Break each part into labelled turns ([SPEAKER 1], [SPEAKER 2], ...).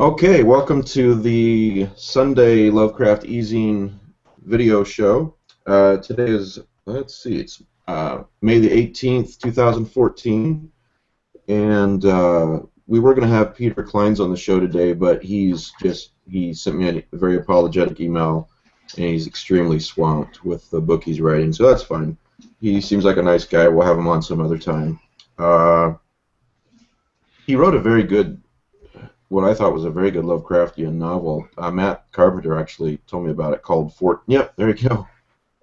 [SPEAKER 1] Okay, welcome to the Sunday Lovecraft eZine video show. Today is, let's see, it's May the 18th, 2014, and we were going to have Peter Kleins on the show today, but he sent me a very apologetic email, and he's extremely swamped with the book he's writing, so that's fine. He seems like a nice guy. We'll have him on some other time. He wrote a very good what I thought was a very good Lovecraftian novel. Matt Carpenter actually told me about it, called Yep, there you go.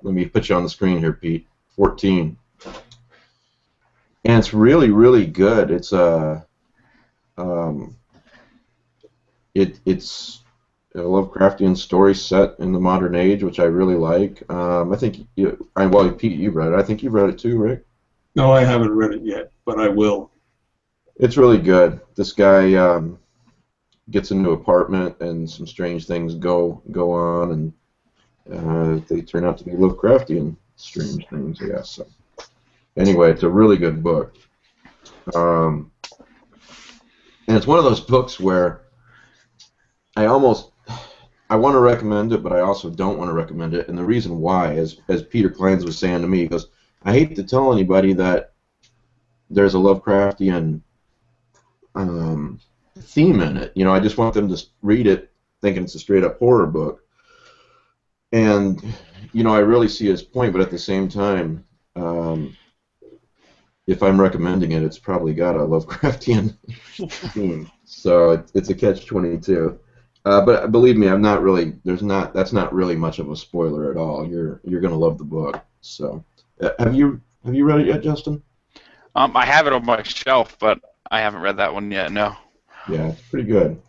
[SPEAKER 1] Let me put you on the screen here, Pete. 14. And it's really, really good. It's it's a Lovecraftian story set in the modern age, which I really like. I think well, Pete, you read it. I think you've read it too, Rick.
[SPEAKER 2] No, I haven't read it yet, but I will.
[SPEAKER 1] It's really good. This guy gets into an apartment, and some strange things go on, and they turn out to be Lovecraftian strange things, I guess. So, anyway, it's a really good book, and it's one of those books where I want to recommend it, but I also don't want to recommend it, and the reason why, as Peter Kleins was saying to me, he goes, I hate to tell anybody that there's a Lovecraftian theme in it. I just want them to read it thinking it's a straight-up horror book. And, I really see his point, but at the same time, if I'm recommending it, it's probably got a Lovecraftian theme. So it's a catch-22. But believe me, that's not really much of a spoiler at all. You're going to love the book. So, have you read it yet, Justin?
[SPEAKER 3] I have it on my shelf, but I haven't read that one yet, no.
[SPEAKER 1] Yeah, it's pretty good.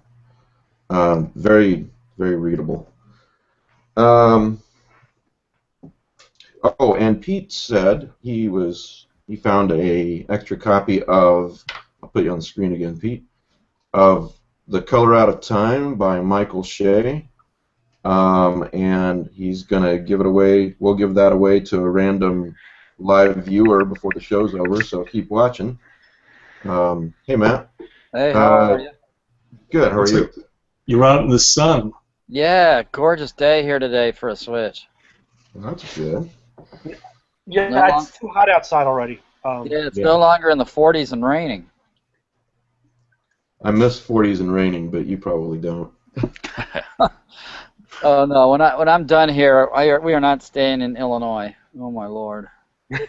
[SPEAKER 1] Very, very readable. And Pete said he found a extra copy of, I'll put you on the screen again, Pete, of The Color Out of Time by Michael Shea, and he's gonna give it away. We'll give that away to a random live viewer before the show's over. So keep watching. Hey, Matt.
[SPEAKER 4] Hey, how are you?
[SPEAKER 1] Good. How are you?
[SPEAKER 2] You're out in the sun.
[SPEAKER 4] Yeah, gorgeous day here today for a switch.
[SPEAKER 1] Well, that's good.
[SPEAKER 5] Yeah, it's too hot outside already.
[SPEAKER 4] Yeah, it's no longer in the 40s and raining.
[SPEAKER 1] I miss 40s and raining, but you probably don't.
[SPEAKER 4] Oh no, when I'm done here, we are not staying in Illinois. Oh my Lord.
[SPEAKER 1] Are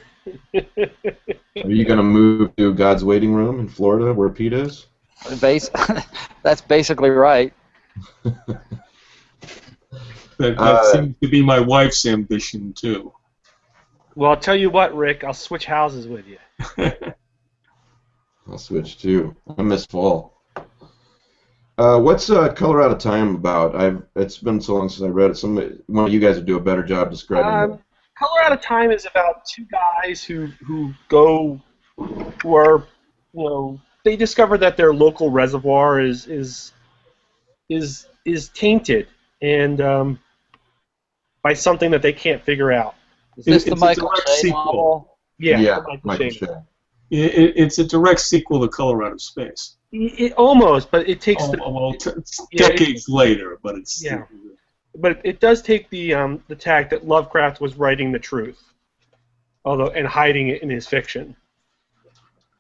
[SPEAKER 1] you going to move to God's Waiting Room in Florida, where Pete is?
[SPEAKER 4] That's basically right.
[SPEAKER 2] That seems to be my wife's ambition, too.
[SPEAKER 5] Well, I'll tell you what, Rick, I'll switch houses with you.
[SPEAKER 1] I'll switch too. I miss fall. What's Color Out of Time about? It's been so long since I read it. One of you guys would do a better job describing it.
[SPEAKER 5] Color Out of Time is about two guys who are, they discover that their local reservoir is tainted and by something that they can't figure out.
[SPEAKER 4] Is this the Michael Shea novel?
[SPEAKER 5] Yeah,
[SPEAKER 1] Michael Shea.
[SPEAKER 2] It's a direct sequel to Color Out of Space.
[SPEAKER 5] Almost, but it takes
[SPEAKER 2] decades later, but it's
[SPEAKER 5] but it does take the tack that Lovecraft was writing the truth, and hiding it in his fiction.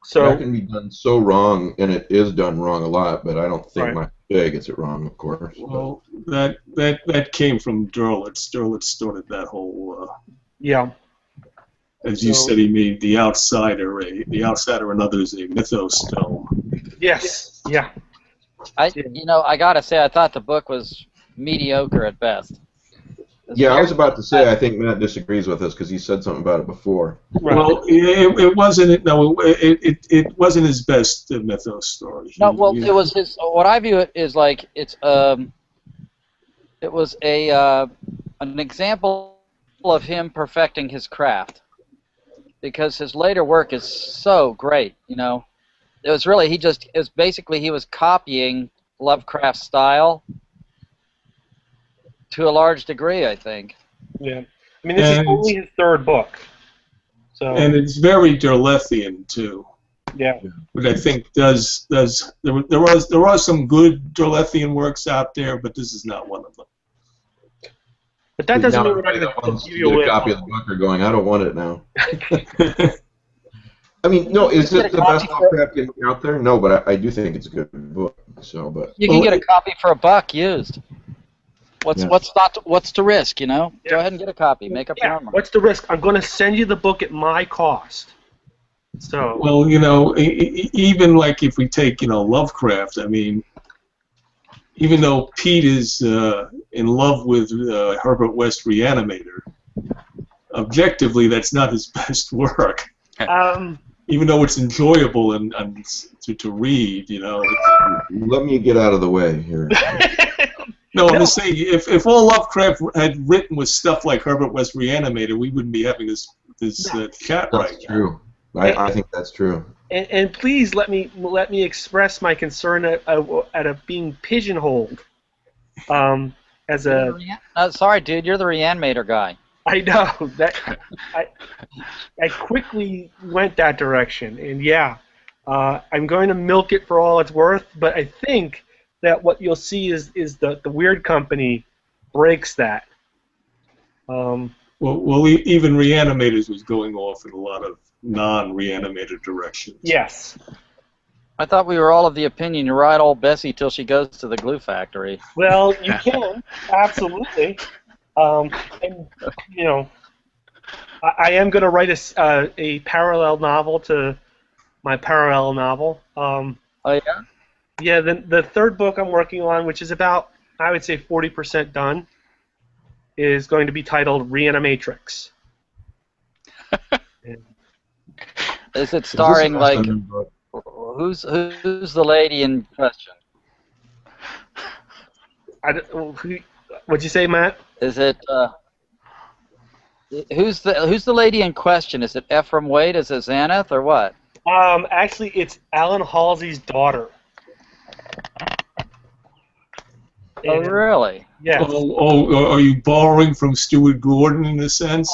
[SPEAKER 5] So
[SPEAKER 1] that can be done so wrong, and it is done wrong a lot. But I don't think Michael Shea gets it wrong, of course.
[SPEAKER 2] Well, that came from Derlitz. Derlitz started that whole. As you said, he made The Outsider, and Others a mythos film.
[SPEAKER 5] Yes. Yeah.
[SPEAKER 4] I gotta say, I thought the book was mediocre at best.
[SPEAKER 1] I was about to say I think Matt disagrees with us because he said something about it before.
[SPEAKER 2] Right. Well, it wasn't. No, it wasn't his best mythos story.
[SPEAKER 4] No, well, it was his. What I view it is like it was an example of him perfecting his craft, because his later work is so great. It was really he was copying Lovecraft's style to a large degree, I think.
[SPEAKER 5] Yeah, I mean, this is only his third book. So.
[SPEAKER 2] And it's very Derlethian too.
[SPEAKER 5] Yeah.
[SPEAKER 2] But I think there are some good Derlethian works out there, but this is not one of them.
[SPEAKER 5] But that doesn't
[SPEAKER 1] Now
[SPEAKER 5] mean we're not
[SPEAKER 1] everybody
[SPEAKER 5] going
[SPEAKER 1] that
[SPEAKER 5] to
[SPEAKER 1] wants
[SPEAKER 5] give
[SPEAKER 1] to
[SPEAKER 5] you
[SPEAKER 1] get
[SPEAKER 5] away.
[SPEAKER 1] a copy of the book are going, I don't want it now. I mean, no, is it the best Lovecraftian book out there? No, but I do think it's a good book. So, but
[SPEAKER 4] You can get a copy for $1 used.
[SPEAKER 1] Yeah.
[SPEAKER 4] What's the risk, you know? Go ahead and get a copy. Make up your
[SPEAKER 5] Yeah,
[SPEAKER 4] own mind.
[SPEAKER 5] what's the risk? I'm going to send you the book at my cost. So.
[SPEAKER 2] Well, even like if we take, Lovecraft, I mean, even though Pete is in love with Herbert West Reanimator, objectively, that's not his best work. Even though it's enjoyable and to read,
[SPEAKER 1] let me get out of the way here.
[SPEAKER 2] No, I'm just saying, if all Lovecraft had written was stuff like Herbert West Reanimator, we wouldn't be having this chat right
[SPEAKER 1] That's true. I think that's true.
[SPEAKER 5] And please let me express my concern at being pigeonholed. As a
[SPEAKER 4] sorry, dude, you're the Reanimator guy.
[SPEAKER 5] I know that I quickly went that direction, and yeah, I'm going to milk it for all it's worth. But I think that what you'll see is the Weird Company breaks that.
[SPEAKER 2] Well, even Reanimators was going off in a lot of non-Reanimator directions.
[SPEAKER 5] Yes.
[SPEAKER 4] I thought we were all of the opinion you ride old Bessie till she goes to the glue factory.
[SPEAKER 5] Well, you can absolutely, and I am going to write a parallel novel to my parallel novel.
[SPEAKER 4] Oh yeah.
[SPEAKER 5] Yeah, the third book I'm working on, which is about, I would say, 40% done, is going to be titled Reanimatrix.
[SPEAKER 4] Is it starring who's the lady in question?
[SPEAKER 5] What'd you say, Matt?
[SPEAKER 4] Is it who's the lady in question? Is it Ephraim Wade? Is it Xanath or what?
[SPEAKER 5] Actually, it's Alan Halsey's daughter.
[SPEAKER 4] Oh, really?
[SPEAKER 5] Yes.
[SPEAKER 2] Oh, are you borrowing from Stuart Gordon in a sense?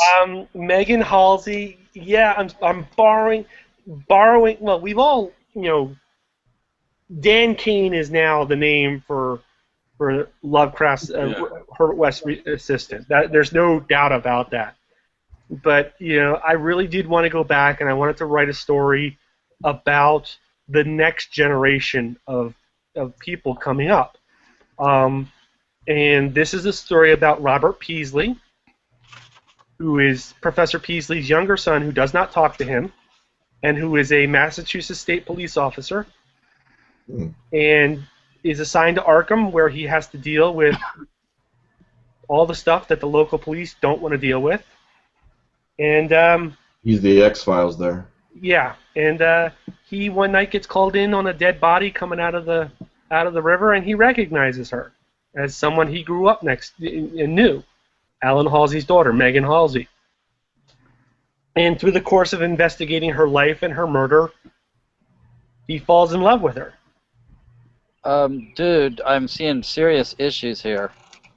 [SPEAKER 5] Megan Halsey. Yeah, I'm borrowing. Well, we've all, Dan Kane is now the name for Lovecraft's Herbert West assistant. There's no doubt about that. But I really did want to go back, and I wanted to write a story about the next generation of people coming up. And this is a story about Robert Peasley, who is Professor Peasley's younger son, who does not talk to him, and who is a Massachusetts State Police officer, and is assigned to Arkham, where he has to deal with all the stuff that the local police don't want to deal with. And
[SPEAKER 1] he's the X-Files there.
[SPEAKER 5] Yeah, and he one night gets called in on a dead body coming out of the river, and he recognizes her as someone he grew up next and knew, Alan Halsey's daughter, Megan Halsey. And through the course of investigating her life and her murder, he falls in love with her.
[SPEAKER 4] Dude, I'm seeing serious issues here.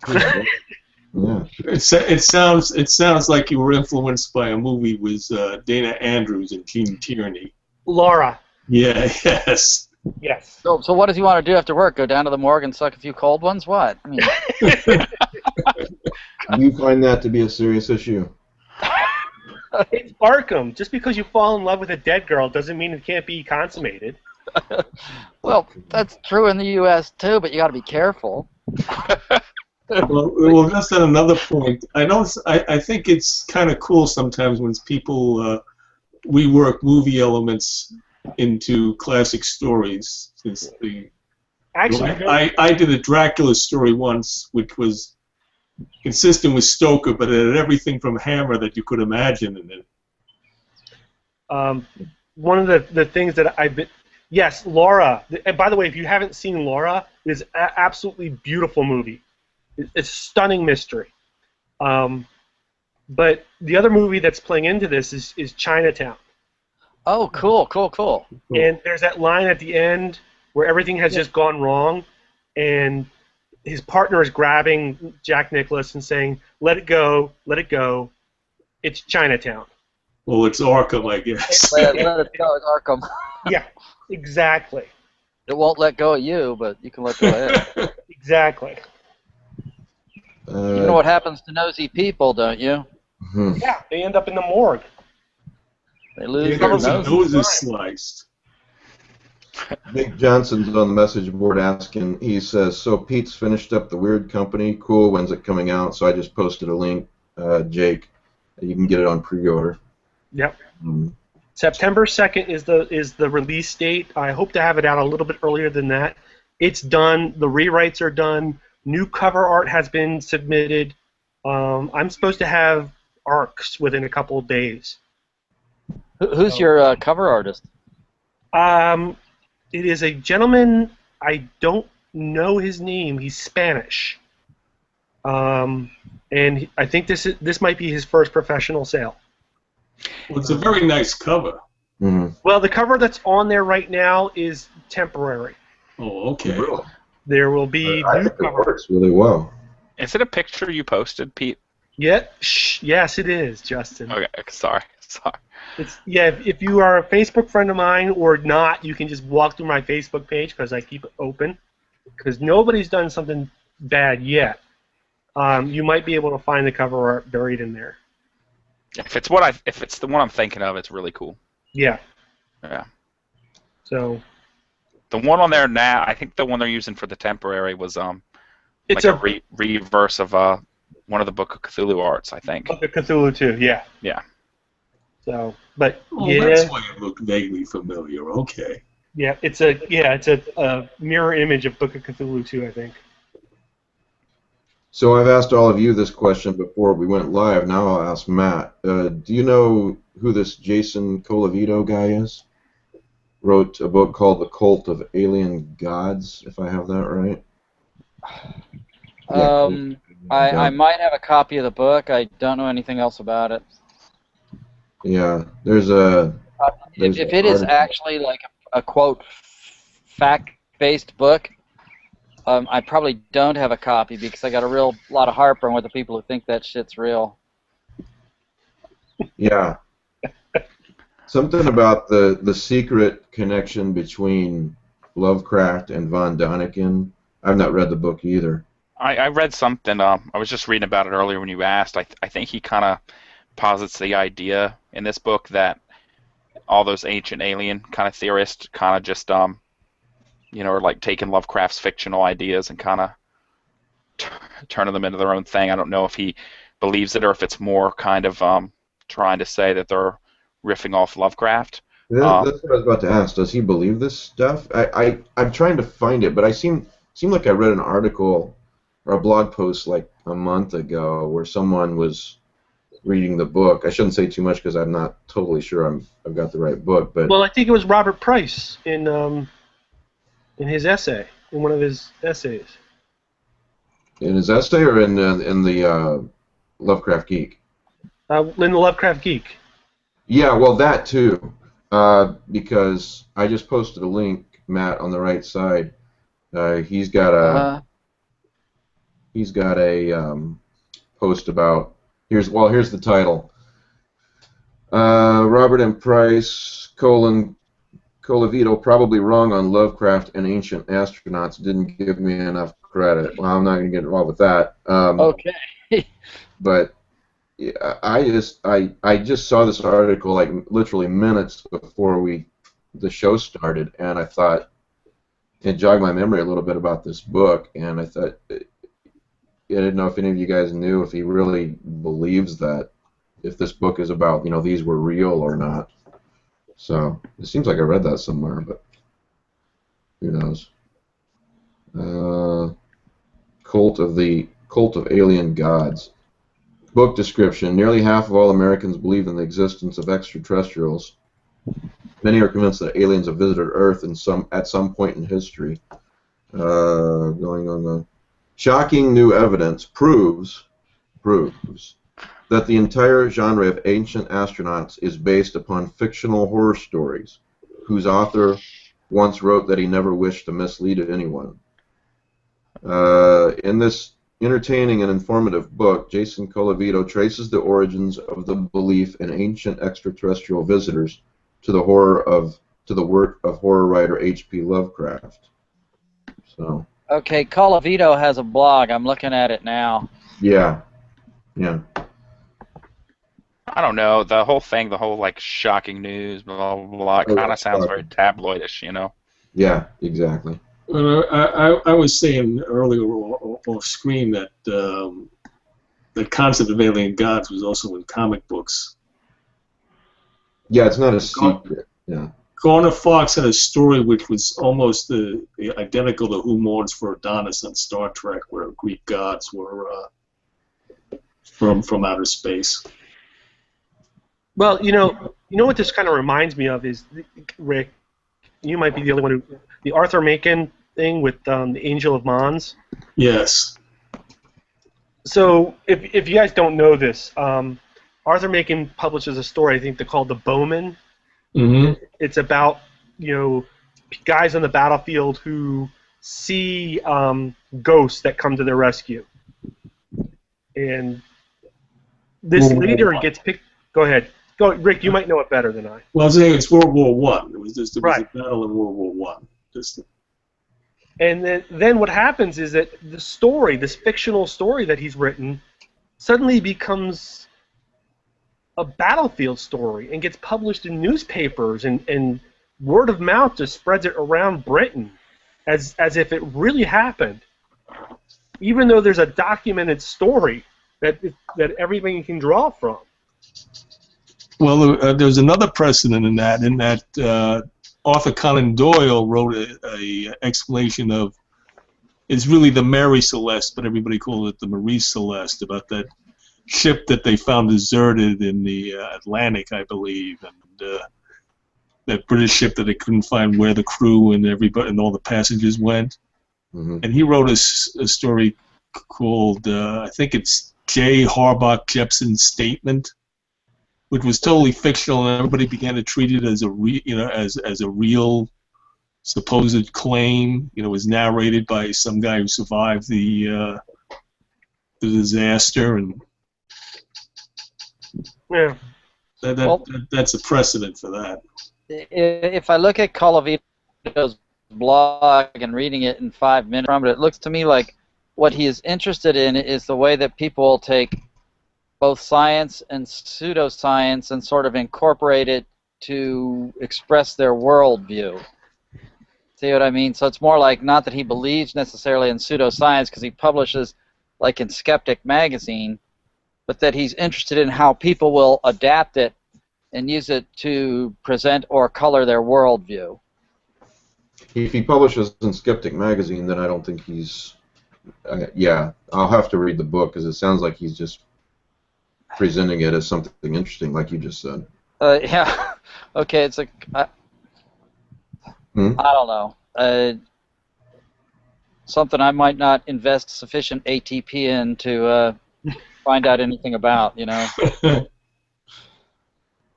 [SPEAKER 1] Yeah.
[SPEAKER 2] It sounds like you were influenced by a movie with Dana Andrews and Gene Tierney.
[SPEAKER 5] Laura.
[SPEAKER 2] Yeah. Yes.
[SPEAKER 5] Yes.
[SPEAKER 4] So what does he want to do after work? Go down to the morgue and suck a few cold ones? What? I mean,
[SPEAKER 1] You find that to be a serious issue?
[SPEAKER 5] It's Arkham. Just because you fall in love with a dead girl doesn't mean it can't be consummated.
[SPEAKER 4] well, that's true in the U.S. too, but you got to be careful.
[SPEAKER 2] Well, just on another point, I think it's kind of cool sometimes when people rework movie elements into classic stories.
[SPEAKER 5] Actually,
[SPEAKER 2] I did a Dracula story once, which was consistent with Stoker, but it had everything from Hammer that you could imagine in it.
[SPEAKER 5] One of the things that I've been... Yes, Laura. And by the way, if you haven't seen Laura, it is an absolutely beautiful movie. It's a stunning mystery. But the other movie that's playing into this is Chinatown.
[SPEAKER 4] Oh, cool.
[SPEAKER 5] And there's that line at the end where everything has just gone wrong, and his partner is grabbing Jack Nicklaus and saying, "Let it go, let it go. It's Chinatown."
[SPEAKER 2] Well, it's Arkham, I guess.
[SPEAKER 4] Let it go. It's Arkham.
[SPEAKER 5] Yeah, exactly.
[SPEAKER 4] It won't let go of you, but you can let go of it.
[SPEAKER 5] Exactly.
[SPEAKER 4] You know what happens to nosy people, don't you?
[SPEAKER 5] Yeah, they end up in the morgue.
[SPEAKER 4] They lose
[SPEAKER 2] Their
[SPEAKER 4] their nose.
[SPEAKER 2] nose is sliced.
[SPEAKER 1] Nick Johnson's on the message board asking, he says, so Pete's finished up The Weird Company. Cool, when's it coming out? So I just posted a link, Jake. You can get it on pre-order.
[SPEAKER 5] Yep. September 2nd is the release date. I hope to have it out a little bit earlier than that. It's done. The rewrites are done. New cover art has been submitted. I'm supposed to have arcs within a couple of days.
[SPEAKER 4] Who's your cover artist?
[SPEAKER 5] It is a gentleman. I don't know his name. He's Spanish. And I think this might be his first professional sale.
[SPEAKER 2] Well, it's a very nice cover.
[SPEAKER 1] Mm-hmm.
[SPEAKER 5] Well, the cover that's on there right now is temporary.
[SPEAKER 2] Oh, okay.
[SPEAKER 1] Really?
[SPEAKER 5] There will be
[SPEAKER 1] I
[SPEAKER 5] new
[SPEAKER 1] think it
[SPEAKER 5] cover.
[SPEAKER 1] works really well.
[SPEAKER 3] Is it a picture you posted, Pete?
[SPEAKER 5] Yeah, yes, it is, Justin.
[SPEAKER 3] Okay, sorry.
[SPEAKER 5] It's if you are a Facebook friend of mine or not, you can just walk through my Facebook page because I keep it open. Because nobody's done something bad yet. You might be able to find the cover art buried in there.
[SPEAKER 3] If it's the one I'm thinking of, it's really cool.
[SPEAKER 5] Yeah.
[SPEAKER 3] Yeah.
[SPEAKER 5] So.
[SPEAKER 3] The one on there now, I think the one they're using for the temporary was
[SPEAKER 5] It's
[SPEAKER 3] like a reverse of one of the Book of Cthulhu arts, I think.
[SPEAKER 5] Book of Cthulhu too. Yeah.
[SPEAKER 3] Yeah.
[SPEAKER 5] So, but
[SPEAKER 2] Oh,
[SPEAKER 5] yeah.
[SPEAKER 2] that's why it looked vaguely familiar. Okay.
[SPEAKER 5] Yeah, it's a mirror image of Book of Cthulhu too, I think.
[SPEAKER 1] So I've asked all of you this question before we went live. Now I'll ask Matt. Do you know who this Jason Colavito guy is? Wrote a book called The Cult of Alien Gods, if I have that right.
[SPEAKER 4] I might have a copy of the book. I don't know anything else about it.
[SPEAKER 1] Yeah, there's a...
[SPEAKER 4] If it is actually like a quote fact-based book, I probably don't have a copy because I got a real lot of heartburn with the people who think that shit's real.
[SPEAKER 1] Yeah. Something about the secret connection between Lovecraft and Von Däniken. I've not read the book either.
[SPEAKER 3] I read something. I was just reading about it earlier when you asked. I think he kind of posits the idea in this book that all those ancient alien kind of theorists kind of just are like taking Lovecraft's fictional ideas and kind of turning them into their own thing. I don't know if he believes it or if it's more kind of trying to say that they're riffing off Lovecraft.
[SPEAKER 1] That's what I was about to ask. Does he believe this stuff? I'm trying to find it, but I seem like I read an article or a blog post like a month ago where someone was reading the book. I shouldn't say too much because I'm not totally sure I've got the right book. But
[SPEAKER 5] well, I think it was Robert Price in his essay, in one of his essays.
[SPEAKER 1] In his essay or in the Lovecraft Geek?
[SPEAKER 5] In the Lovecraft Geek.
[SPEAKER 1] Yeah, well, that too, because I just posted a link, Matt, on the right side. He's got a post about here's the title. Robert M. Price, Colavito, probably wrong on Lovecraft and ancient astronauts. Didn't give me enough credit. Well, I'm not going to get involved with that.
[SPEAKER 4] Okay.
[SPEAKER 1] But yeah, I just saw this article like literally minutes before the show started, and I thought it jogged my memory a little bit about this book, and I thought I didn't know if any of you guys knew if he really believes that, if this book is about these were real or not. So it seems like I read that somewhere, but who knows? Cult of Alien Gods. Book description: nearly half of all Americans believe in the existence of extraterrestrials. Many are convinced that aliens have visited Earth at some point in history. Going on the shocking new evidence proves that the entire genre of ancient astronauts is based upon fictional horror stories, whose author once wrote that he never wished to mislead anyone. In entertaining and informative book, Jason Colavito traces the origins of the belief in ancient extraterrestrial visitors to the work of horror writer H.P. Lovecraft. So.
[SPEAKER 4] Okay, Colavito has a blog. I'm looking at it now.
[SPEAKER 1] Yeah.
[SPEAKER 3] I don't know, the whole thing, the whole like shocking news, blah blah blah. It kind of sounds very tabloidish, you know.
[SPEAKER 1] Yeah, exactly.
[SPEAKER 2] I was saying earlier off screen that the concept of alien gods was also in comic books.
[SPEAKER 1] Yeah, it's not a secret. Yeah.
[SPEAKER 2] Garner Fox had a story which was almost identical to Who Mourns for Adonis on Star Trek, where Greek gods were from outer space.
[SPEAKER 5] Well, you know what this kind of reminds me of is, Rick, you might be the only one who, the Arthur Machen thing with the Angel of Mons.
[SPEAKER 2] Yes.
[SPEAKER 5] So, if you guys don't know this, Arthur Machen publishes a story, I think they're called The Bowman.
[SPEAKER 2] Mm-hmm.
[SPEAKER 5] It's about, guys on the battlefield who see ghosts that come to their rescue. And this leader gets picked. Go ahead. Go, Rick, you might know it better than I.
[SPEAKER 2] Well, I was saying it's World War One. It was a battle in World War One.
[SPEAKER 5] And then what happens is that the story, this fictional story that he's written, suddenly becomes a battlefield story and gets published in newspapers, and word of mouth just spreads it around Britain as if it really happened, even though there's a documented story that everybody can draw from.
[SPEAKER 2] Well, there's another precedent in that Arthur Conan Doyle wrote a explanation of, it's really the Mary Celeste, but everybody called it the Marie Celeste, about that ship that they found deserted in the Atlantic, I believe, and that British ship that they couldn't find where the crew and everybody and all the passengers went.
[SPEAKER 1] Mm-hmm.
[SPEAKER 2] And he wrote a story called, I think it's J. Harbach Jepson's Statement, which was totally fictional, and everybody began to treat it as a real supposed claim. It was narrated by some guy who survived the disaster, and
[SPEAKER 5] yeah,
[SPEAKER 2] that's a precedent for that.
[SPEAKER 4] If I look at Colavito's blog and reading it in 5 minutes from it, it looks to me like what he is interested in is the way that people take both science and pseudoscience and sort of incorporate it to express their worldview. See what I mean? So it's more like, not that he believes necessarily in pseudoscience because he publishes like in Skeptic magazine, but that he's interested in how people will adapt it and use it to present or color their worldview.
[SPEAKER 1] If he publishes in Skeptic magazine, then I don't think he's... yeah, I'll have to read the book because it sounds like he's just presenting it as something interesting, like you just said.
[SPEAKER 4] Yeah. Okay, it's I don't know. Something I might not invest sufficient ATP in to find out anything about,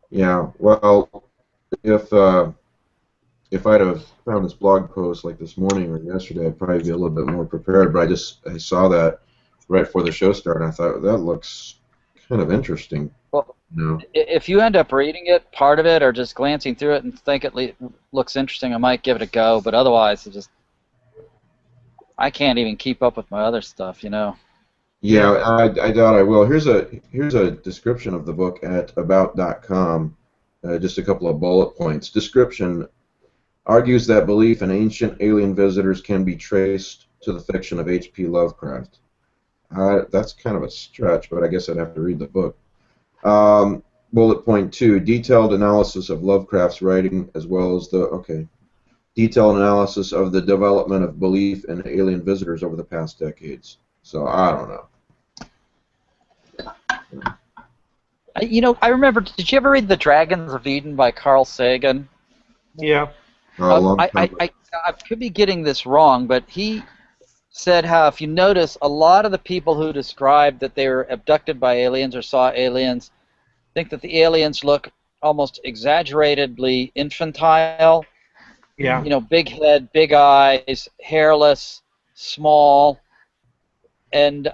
[SPEAKER 1] Yeah, well, if I'd have found this blog post like this morning or yesterday, I'd probably be a little bit more prepared, but I saw that right before the show started, and I thought, that looks kind of interesting.
[SPEAKER 4] Well, if you end up reading it, part of it, or just glancing through it and think it looks interesting, I might give it a go, but otherwise, I can't even keep up with my other stuff,
[SPEAKER 1] Yeah, I doubt I will. Here's a description of the book at about.com, just a couple of bullet points. Description argues that belief in ancient alien visitors can be traced to the fiction of H.P. Lovecraft. That's kind of a stretch, but I guess I'd have to read the book. Bullet point 2, detailed analysis of Lovecraft's writing as well as detailed analysis of the development of belief in alien visitors over the past decades. So, I don't know.
[SPEAKER 4] I remember, did you ever read The Dragons of Eden by Carl Sagan?
[SPEAKER 5] Yeah.
[SPEAKER 4] I could be getting this wrong, but he said how, if you notice, a lot of the people who described that they were abducted by aliens or saw aliens think that the aliens look almost exaggeratedly infantile.
[SPEAKER 5] Yeah.
[SPEAKER 4] Big head, big eyes, hairless, small. And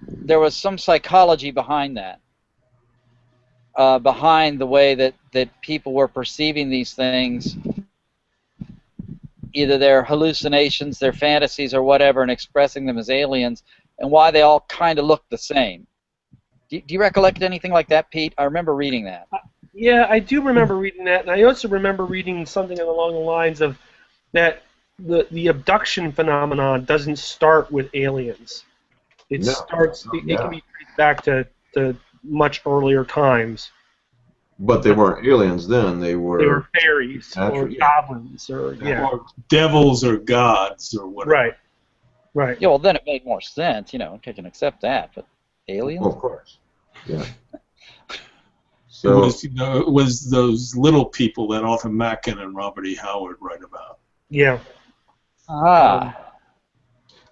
[SPEAKER 4] there was some psychology behind that, behind the way that people were perceiving these things, either their hallucinations, their fantasies, or whatever, and expressing them as aliens, and why they all kind of look the same. Do you recollect anything like that, Pete? I remember reading that.
[SPEAKER 5] Yeah, I do remember reading that, and I also remember reading something along the lines of that the abduction phenomenon doesn't start with aliens. It
[SPEAKER 1] No.
[SPEAKER 5] starts. It
[SPEAKER 1] Yeah.
[SPEAKER 5] can be traced back to much earlier times.
[SPEAKER 1] But they weren't aliens then. They were.
[SPEAKER 5] They were fairies or
[SPEAKER 1] Naturally, yeah.
[SPEAKER 5] goblins or yeah.
[SPEAKER 2] Or devils or gods or whatever.
[SPEAKER 5] Right. Right.
[SPEAKER 4] Yeah, well, then it made more sense, I can accept that, but aliens?
[SPEAKER 1] Well, of course. Yeah.
[SPEAKER 2] It
[SPEAKER 1] So
[SPEAKER 2] was, it was those little people that Arthur Machen and Robert E. Howard write about.
[SPEAKER 5] Yeah.
[SPEAKER 4] Ah.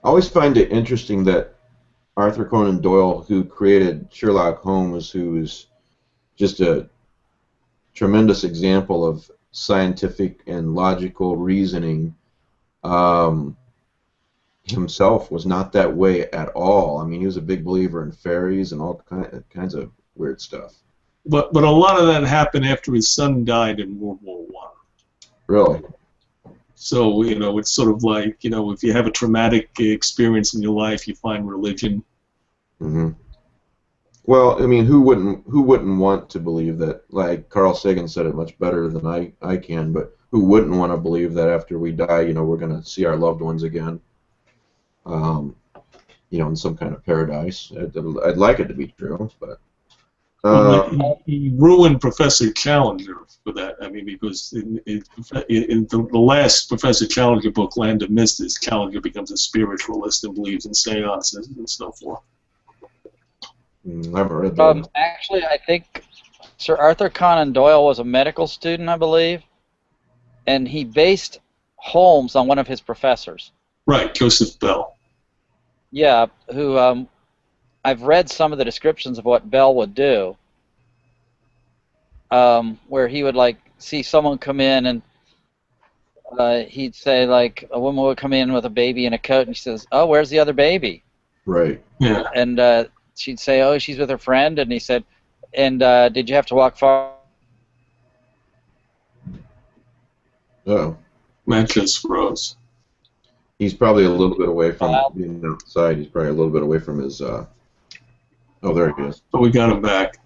[SPEAKER 1] I always find it interesting that Arthur Conan Doyle, who created Sherlock Holmes, who is just a tremendous example of scientific and logical reasoning, himself was not that way at all. I mean, he was a big believer in fairies and all kinds of weird stuff.
[SPEAKER 2] But a lot of that happened after his son died in World War I.
[SPEAKER 1] Really?
[SPEAKER 2] So, it's sort of like, if you have a traumatic experience in your life, you find religion.
[SPEAKER 1] Mm-hmm. Well, I mean, who wouldn't want to believe that? Like Carl Sagan said it much better than I can, but who wouldn't want to believe that after we die, we're going to see our loved ones again? In some kind of paradise. I'd like it to be true, but.
[SPEAKER 2] He ruined Professor Challenger for that. I mean, because in the last Professor Challenger book, Land of Mysteries, Challenger becomes a spiritualist and believes in seances and so forth.
[SPEAKER 1] Never read that.
[SPEAKER 4] Actually, I think Sir Arthur Conan Doyle was a medical student, I believe, and he based Holmes on one of his professors.
[SPEAKER 2] Right, Joseph Bell.
[SPEAKER 4] Yeah, who I've read some of the descriptions of what Bell would do, where he would see someone come in and he'd say a woman would come in with a baby in a coat and she says, "Oh, where's the other baby?"
[SPEAKER 1] Right.
[SPEAKER 2] Yeah.
[SPEAKER 4] And she'd say, "Oh, she's with her friend," and he said, "And did you have to walk far?"
[SPEAKER 1] Oh.
[SPEAKER 2] Matt just froze.
[SPEAKER 1] He's probably a little bit away from being outside. He's probably a little bit away from his. Oh, there he is.
[SPEAKER 2] But we got him back.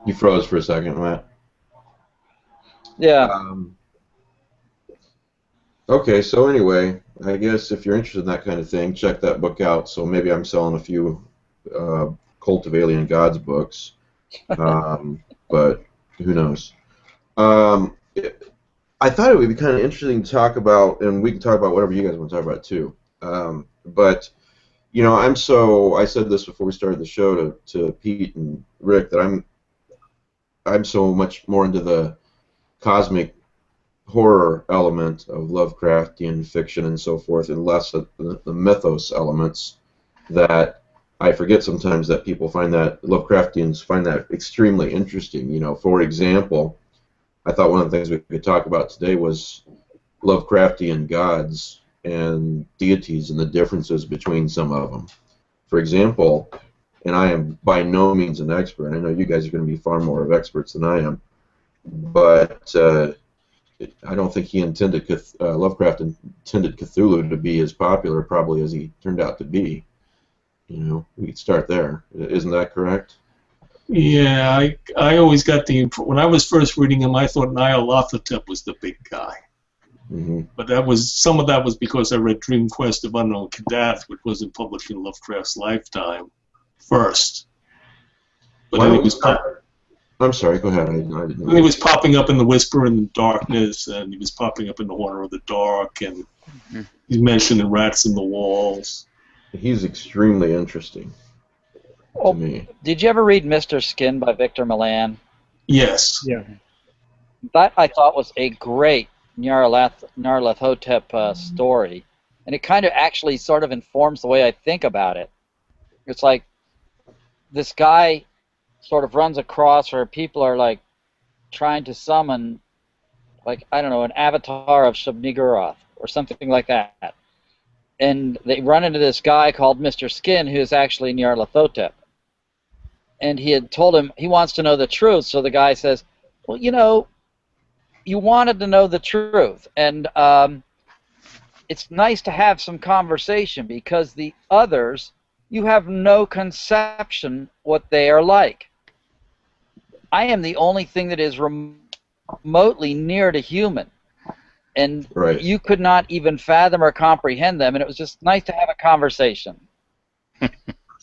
[SPEAKER 1] You froze for a second, Matt.
[SPEAKER 4] Yeah.
[SPEAKER 1] Okay, so anyway, I guess if you're interested in that kind of thing, check that book out. So maybe I'm selling a few Cult of Alien Gods books, but who knows? I thought it would be kind of interesting to talk about, and we can talk about whatever you guys want to talk about too. But I said this before we started the show to Pete and Rick that I'm so much more into the cosmic horror element of Lovecraftian fiction and so forth, and less of the mythos elements, that I forget sometimes that Lovecraftians find that extremely interesting. For example, I thought one of the things we could talk about today was Lovecraftian gods and deities and the differences between some of them. For example, and I am by no means an expert, I know you guys are going to be far more of experts than I am, but I don't think Lovecraft intended Cthulhu to be as popular probably as he turned out to be. We could start there. Isn't that correct?
[SPEAKER 2] Yeah, I always got when I was first reading him, I thought Nyarlathotep was the big guy.
[SPEAKER 1] Mm-hmm.
[SPEAKER 2] But some of that was because I read Dream Quest of Unknown Kadath, which wasn't published in Lovecraft's lifetime first. But then it was
[SPEAKER 1] I'm sorry, go ahead. I didn't know.
[SPEAKER 2] He was popping up in The Whisper in the Darkness, and he was popping up in The Horror of the Dark, and he's mentioned in Rats in the Walls.
[SPEAKER 1] He's extremely interesting to me.
[SPEAKER 4] Did you ever read Mr. Skin by Victor Milan?
[SPEAKER 2] Yes.
[SPEAKER 5] Yeah.
[SPEAKER 4] That I thought was a great Nyarlathotep story, and it kind of actually sort of informs the way I think about it. It's like this guy sort of runs across where people are trying to summon, I don't know, an avatar of Shub-Niggurath or something like that. and they run into this guy called Mr. Skin, who is actually Nyarlathotep. And he had told him he wants to know the truth. So the guy says, well, you know, you wanted to know the truth, and it's nice to have some conversation, because the others, you have no conception what they are like. I am the only thing that is remotely near to human, and
[SPEAKER 1] Right.
[SPEAKER 4] you could not even fathom or comprehend them, and it was just nice to have a conversation.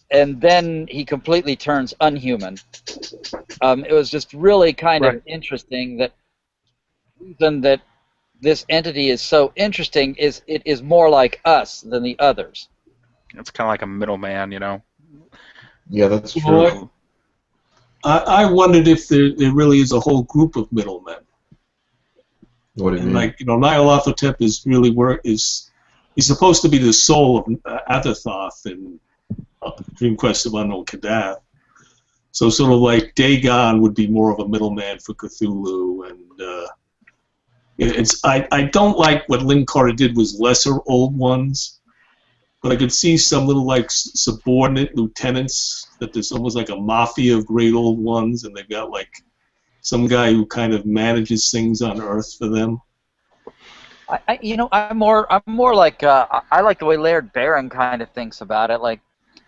[SPEAKER 4] And then he completely turns unhuman. It was just really kind of interesting that the reason that this entity is so interesting is it is more like us than the others.
[SPEAKER 3] It's kind of like a middleman, you know.
[SPEAKER 1] Yeah, that's true.
[SPEAKER 2] Well, I wondered if there really is a whole group of middlemen.
[SPEAKER 1] What do you
[SPEAKER 2] And
[SPEAKER 1] mean?
[SPEAKER 2] like, you know, Nyarlathotep is really he's supposed to be the soul of Azathoth in Dream Quest of Unknown Kadath. So sort of like Dagon would be more of a middleman for Cthulhu, and I don't like what Lynn Carter did was lesser old ones, but I could see some little like subordinate lieutenants, that there's almost like a mafia of great old ones, and they've got like some guy who kind of manages things on Earth for them.
[SPEAKER 4] I'm more like I like the way Laird Barron kind of thinks about it. Like,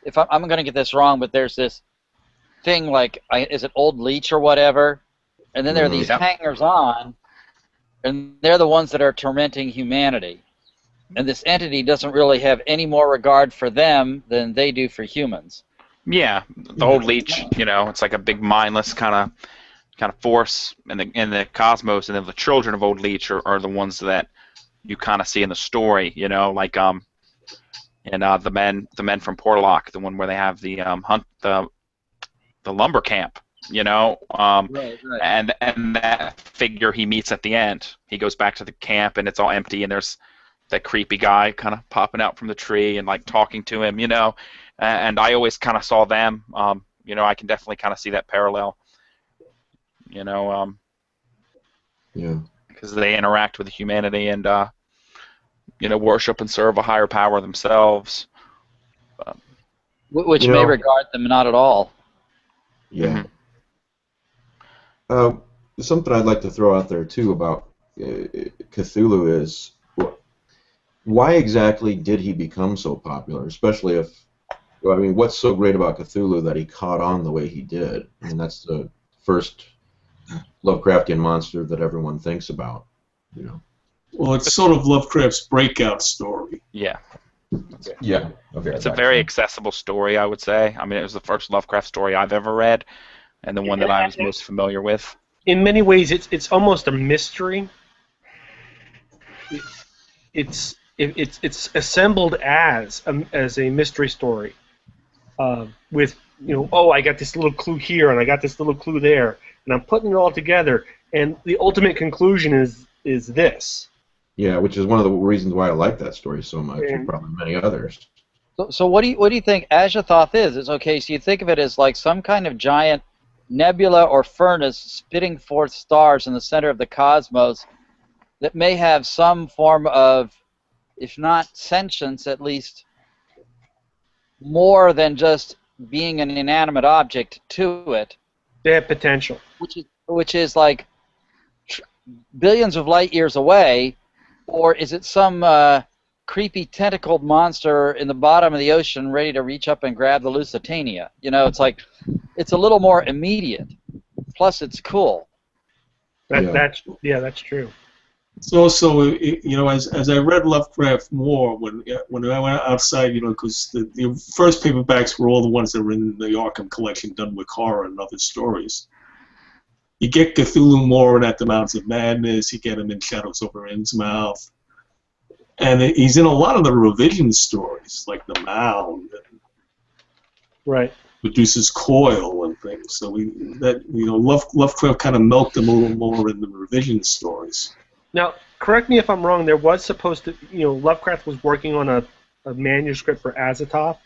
[SPEAKER 4] if I'm going to get this wrong, but there's this thing like, is it Old Leech or whatever? And then there are these hangers-on, and they're the ones that are tormenting humanity. And this entity doesn't really have any more regard for them than they do for humans.
[SPEAKER 3] Yeah, the old leech, you know, it's like a big mindless kind of force in the cosmos, and then the children of old leech are the ones that you kind of see in the story, you know, like the men from Portlock, the one where they have the the lumber camp, you know,
[SPEAKER 4] Right.
[SPEAKER 3] and that figure he meets at the end, he goes back to the camp and it's all empty, and there's that creepy guy kind of popping out from the tree and like talking to him, you know, and I always kind of saw them, you know, I can definitely kind of see that parallel, you know,
[SPEAKER 1] Yeah.
[SPEAKER 3] because they interact with humanity and you know, worship and serve a higher power themselves,
[SPEAKER 4] Which may regard them not at all.
[SPEAKER 1] Yeah. Something I'd like to throw out there too about Cthulhu is, why exactly did he become so popular? Especially if, I mean, what's so great about Cthulhu that he caught on the way he did? I mean, that's the first Lovecraftian monster that everyone thinks about, you know.
[SPEAKER 2] Well, it's sort of Lovecraft's breakout story.
[SPEAKER 3] yeah.
[SPEAKER 1] Yeah. Okay.
[SPEAKER 3] It's a very accessible story, I would say. I mean, it was the first Lovecraft story I've ever read, and the one that I was most familiar with.
[SPEAKER 5] In many ways, it's almost a mystery. It's assembled as a mystery story, with, you know, oh, I got this little clue here and I got this little clue there, and I'm putting it all together, and the ultimate conclusion is this.
[SPEAKER 1] Yeah, which is one of the reasons why I like that story so much, and probably many others.
[SPEAKER 4] So what do you think Azathoth is? It's okay. So you think of it as like some kind of giant nebula or furnace spitting forth stars in the center of the cosmos that may have some form of, if not sentience, at least more than just being an inanimate object to it.
[SPEAKER 5] They have potential.
[SPEAKER 4] Which is like billions of light years away, or is it some creepy tentacled monster in the bottom of the ocean ready to reach up and grab the Lusitania? You know, it's like, it's a little more immediate. Plus, it's cool.
[SPEAKER 5] That's true.
[SPEAKER 2] It's also, you know, as I read Lovecraft more, when I went outside, you know, because the first paperbacks were all the ones that were in the Arkham collection, Dunwich Horror and other stories. You get Cthulhu more at the Mountains of Madness. You get him in Shadows Over Innsmouth, and he's in a lot of the revision stories, like the Mound, and
[SPEAKER 5] right,
[SPEAKER 2] produces Coil and things. So Lovecraft kind of milked him a little more in the revision stories.
[SPEAKER 5] Now, correct me if I'm wrong. There was supposed to, you know, Lovecraft was working on a manuscript for Azathoth.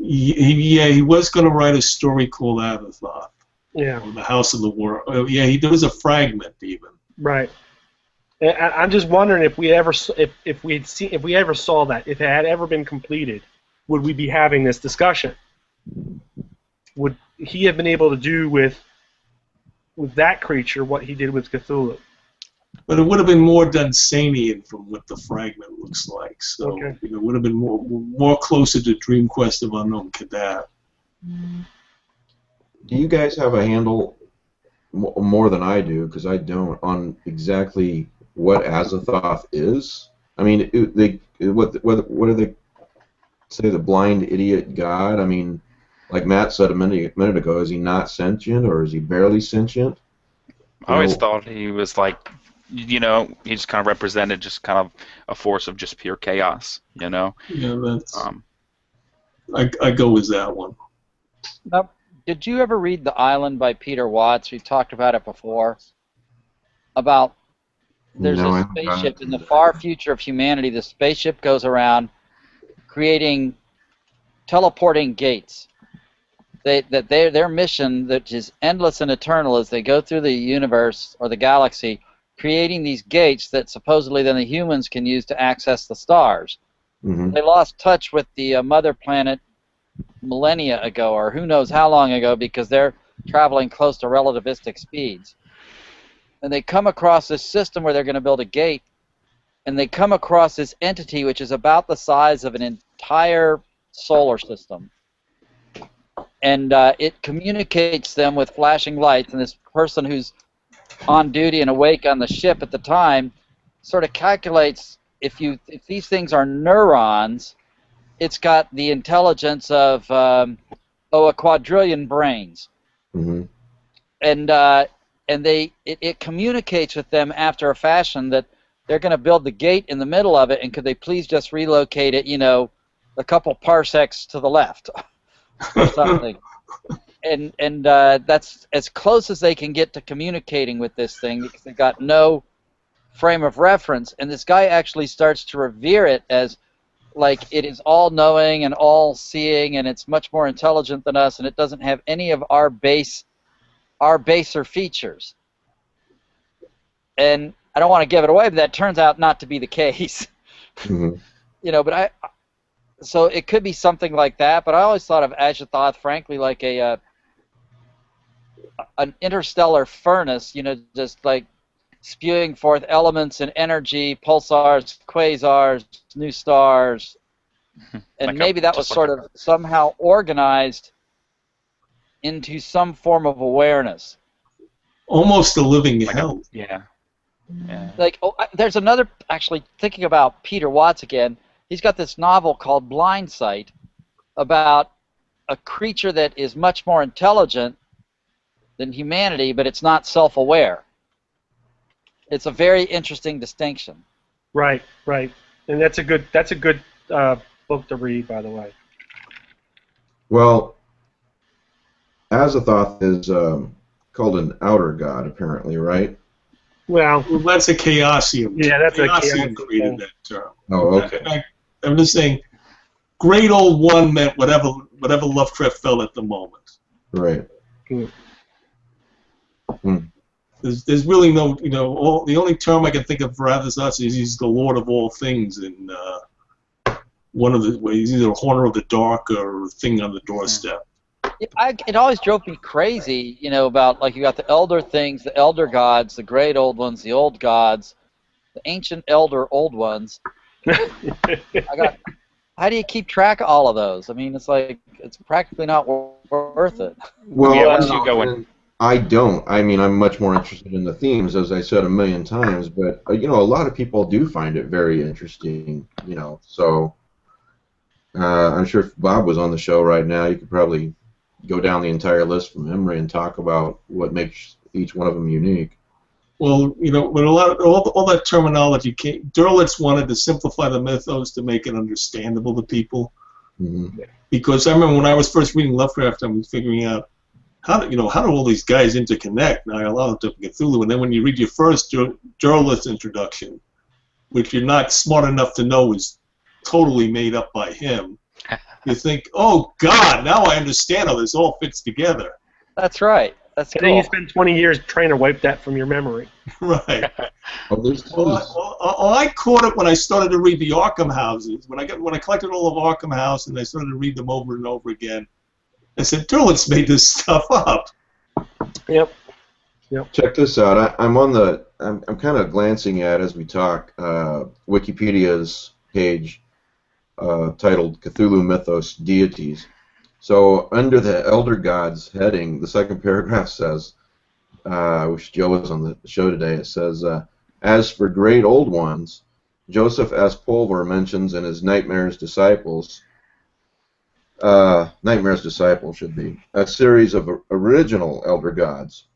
[SPEAKER 2] He was going to write a story called Azathoth.
[SPEAKER 5] Yeah.
[SPEAKER 2] Or the House of the World. Yeah, there was a fragment even.
[SPEAKER 5] Right. I'm just wondering if we ever if we ever saw that, if it had ever been completed, would we be having this discussion? Would he have been able to do with that creature what he did with Cthulhu?
[SPEAKER 2] But it would have been more Dunsanian from what the fragment looks like. So
[SPEAKER 5] Okay.
[SPEAKER 2] it would have been more closer to Dream Quest of Unknown Kadav.
[SPEAKER 1] Do you guys have a handle, more than I do, because I don't, on exactly what Azathoth is? I mean, what do they say? The blind idiot god? I mean, like Matt said a minute ago, is he not sentient, or is he barely sentient?
[SPEAKER 3] I always thought he was like, he just kind of represented just kind of a force of just pure chaos,
[SPEAKER 2] Yeah, that's. I go with that one.
[SPEAKER 4] Now, did you ever read The Island by Peter Watts? We've talked about it before. About there's
[SPEAKER 1] No, I
[SPEAKER 4] a
[SPEAKER 1] haven't got
[SPEAKER 4] spaceship
[SPEAKER 1] it.
[SPEAKER 4] in the far future of humanity. The spaceship goes around creating teleporting gates. Their mission, that is endless and eternal, is they go through the universe or the galaxy, creating these gates that supposedly then the humans can use to access the stars.
[SPEAKER 1] Mm-hmm.
[SPEAKER 4] They lost touch with the mother planet millennia ago, or who knows how long ago, because they're traveling close to relativistic speeds. And they come across this system where they're going to build a gate, and they come across this entity which is about the size of an entire solar system. And it communicates them with flashing lights, and this person who's on duty and awake on the ship at the time sort of calculates if these things are neurons, it's got the intelligence of a quadrillion brains.
[SPEAKER 1] Mm-hmm.
[SPEAKER 4] And it communicates with them after a fashion that they're going to build the gate in the middle of it, and could they please just relocate it, a couple parsecs to the left or something. And that's as close as they can get to communicating with this thing, because they've got no frame of reference. And this guy actually starts to revere it as like it is all-knowing and all-seeing, and it's much more intelligent than us, and it doesn't have any of our baser features. And I don't want to give it away, but that turns out not to be the case.
[SPEAKER 1] Mm-hmm.
[SPEAKER 4] But so it could be something like that. But I always thought of Azathoth, frankly, like an interstellar furnace, just like spewing forth elements and energy, pulsars, quasars, new stars, and
[SPEAKER 3] Like
[SPEAKER 4] maybe that was
[SPEAKER 3] just like
[SPEAKER 4] sort of somehow organized into some form of awareness.
[SPEAKER 2] Almost a living
[SPEAKER 3] like
[SPEAKER 2] hell.
[SPEAKER 3] Yeah.
[SPEAKER 4] Like, there's another, actually, thinking about Peter Watts again, he's got this novel called Blind Sight about a creature that is much more intelligent than humanity, but it's not self-aware. It's a very interesting distinction.
[SPEAKER 5] Right. And that's a good book to read, by the way.
[SPEAKER 1] Well, Azathoth is called an outer god, apparently, right?
[SPEAKER 5] Well,
[SPEAKER 2] That's a Chaosium.
[SPEAKER 5] Yeah, that's a
[SPEAKER 2] Chaosium
[SPEAKER 5] Chaosium
[SPEAKER 2] created
[SPEAKER 5] thing.
[SPEAKER 2] that term.
[SPEAKER 1] Oh, okay.
[SPEAKER 2] I'm just saying, great old one meant whatever Lovecraft felt at the moment.
[SPEAKER 1] Right.
[SPEAKER 2] There's really no, the only term I can think of for Azathoth is he's the Lord of all things, and one of the ways, either a Horner of the Dark or a thing on the doorstep.
[SPEAKER 4] It always drove me crazy, about, like, you got the elder things, the elder gods, the great old ones, the old gods, the ancient elder old ones. How do you keep track of all of those? I mean, it's like, it's practically not worth it.
[SPEAKER 1] Well,
[SPEAKER 3] Yeah, once you go in.
[SPEAKER 1] I don't. I mean, I'm much more interested in the themes, as I said a million times, but, a lot of people do find it very interesting, so I'm sure if Bob was on the show right now, you could probably go down the entire list from memory and talk about what makes each one of them unique.
[SPEAKER 2] Well, but all that terminology came. Derlitz wanted to simplify the mythos to make it understandable to people.
[SPEAKER 1] Mm-hmm.
[SPEAKER 2] Because I remember when I was first reading Lovecraft, I was figuring out how do all these guys interconnect? Now I allow to Cthulhu, and then when you read your first Derlitz introduction, which you're not smart enough to know is totally made up by him, you think, oh God, now I understand how this all fits together.
[SPEAKER 4] That's right. That's
[SPEAKER 5] And then you
[SPEAKER 4] cool.
[SPEAKER 5] spend 20 years trying to wipe that from your memory.
[SPEAKER 2] Right.
[SPEAKER 1] Oh,
[SPEAKER 2] Well, I caught it when I started to read the Arkham houses. When I collected all of Arkham House and I started to read them over and over again, I said, Derlitz made this stuff up.
[SPEAKER 5] Yep.
[SPEAKER 1] check this out. I'm kind of glancing at, as we talk, Wikipedia's page titled Cthulhu Mythos Deities. So under the Elder Gods heading, the second paragraph says, I wish Joe was on the show today, it says, as for great old ones, Joseph S. Pulver mentions in his Nightmare's Disciples, Nightmare's Disciple should be, a series of original Elder Gods,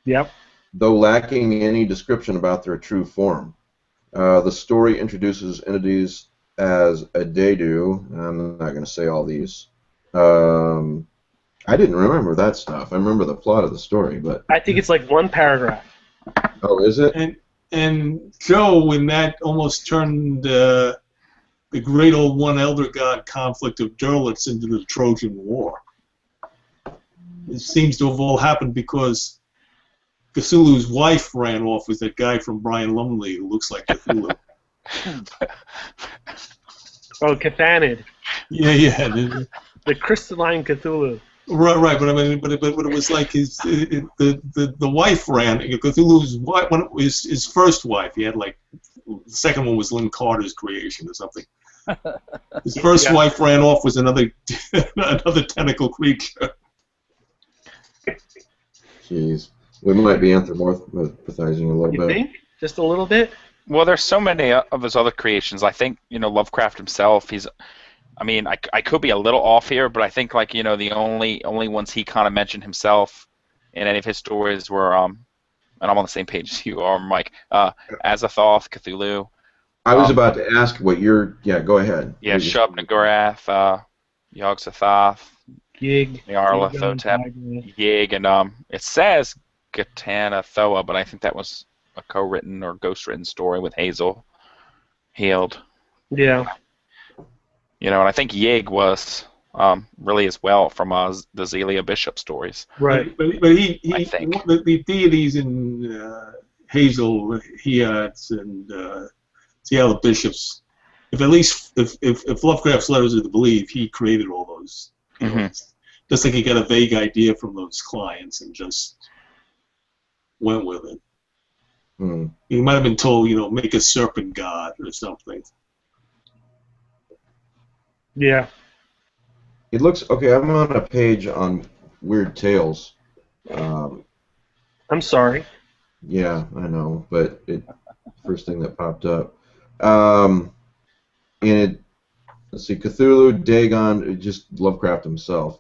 [SPEAKER 5] Yep.
[SPEAKER 1] though lacking any description about their true form. The story introduces entities as a Dedu. I'm not going to say all these. I didn't remember that stuff. I remember the plot of the story, but
[SPEAKER 5] I think it's like one paragraph.
[SPEAKER 1] oh, is it?
[SPEAKER 2] And Joe, in that, almost turned the great old one Elder God conflict of Derlitz into the Trojan War. It seems to have all happened because Cthulhu's wife ran off with that guy from Brian Lumley who looks like Cthulhu.
[SPEAKER 5] Oh, Cathanid.
[SPEAKER 2] Yeah.
[SPEAKER 5] The crystalline Cthulhu.
[SPEAKER 2] Right, but I mean, but it was like the wife ran. Cthulhu's wife, when it was his first wife, he had like the second one was Lynn Carter's creation or something. His first wife ran off with another tentacle creature.
[SPEAKER 1] Jeez, we might be anthropomorphizing a little
[SPEAKER 5] You
[SPEAKER 1] bit.
[SPEAKER 5] think? Just a little bit?
[SPEAKER 3] Well, there's so many of his other creations. I think, Lovecraft himself, I could be a little off here, but I think, the only ones he kind of mentioned himself in any of his stories were, and I'm on the same page as you are, Mike, Azathoth, Cthulhu.
[SPEAKER 1] I was about to ask what your... Yeah, go ahead.
[SPEAKER 3] Yeah, Shub Nagurath, Yog-Sothoth,
[SPEAKER 5] Yig.
[SPEAKER 3] Nyarlathotep, Yig, and it says Gatanathoa, but I think that was a co-written or ghost-written story with Hazel Healed.
[SPEAKER 5] Yeah.
[SPEAKER 3] And I think Yig was really as well from the Zelia Bishop stories.
[SPEAKER 5] Right.
[SPEAKER 2] But
[SPEAKER 3] I think.
[SPEAKER 2] the deities in Hazel, Heats, and Zelia Bishops. If Lovecraft's letters are to believe, he created all those. Just like he got a vague idea from those clients and just went with it. He might have been told, make a serpent god or something.
[SPEAKER 5] Yeah.
[SPEAKER 1] It looks... Okay, I'm on a page on Weird Tales.
[SPEAKER 5] I'm sorry.
[SPEAKER 1] Yeah, I know, but first thing that popped up. And let's see, Cthulhu, Dagon, just Lovecraft himself.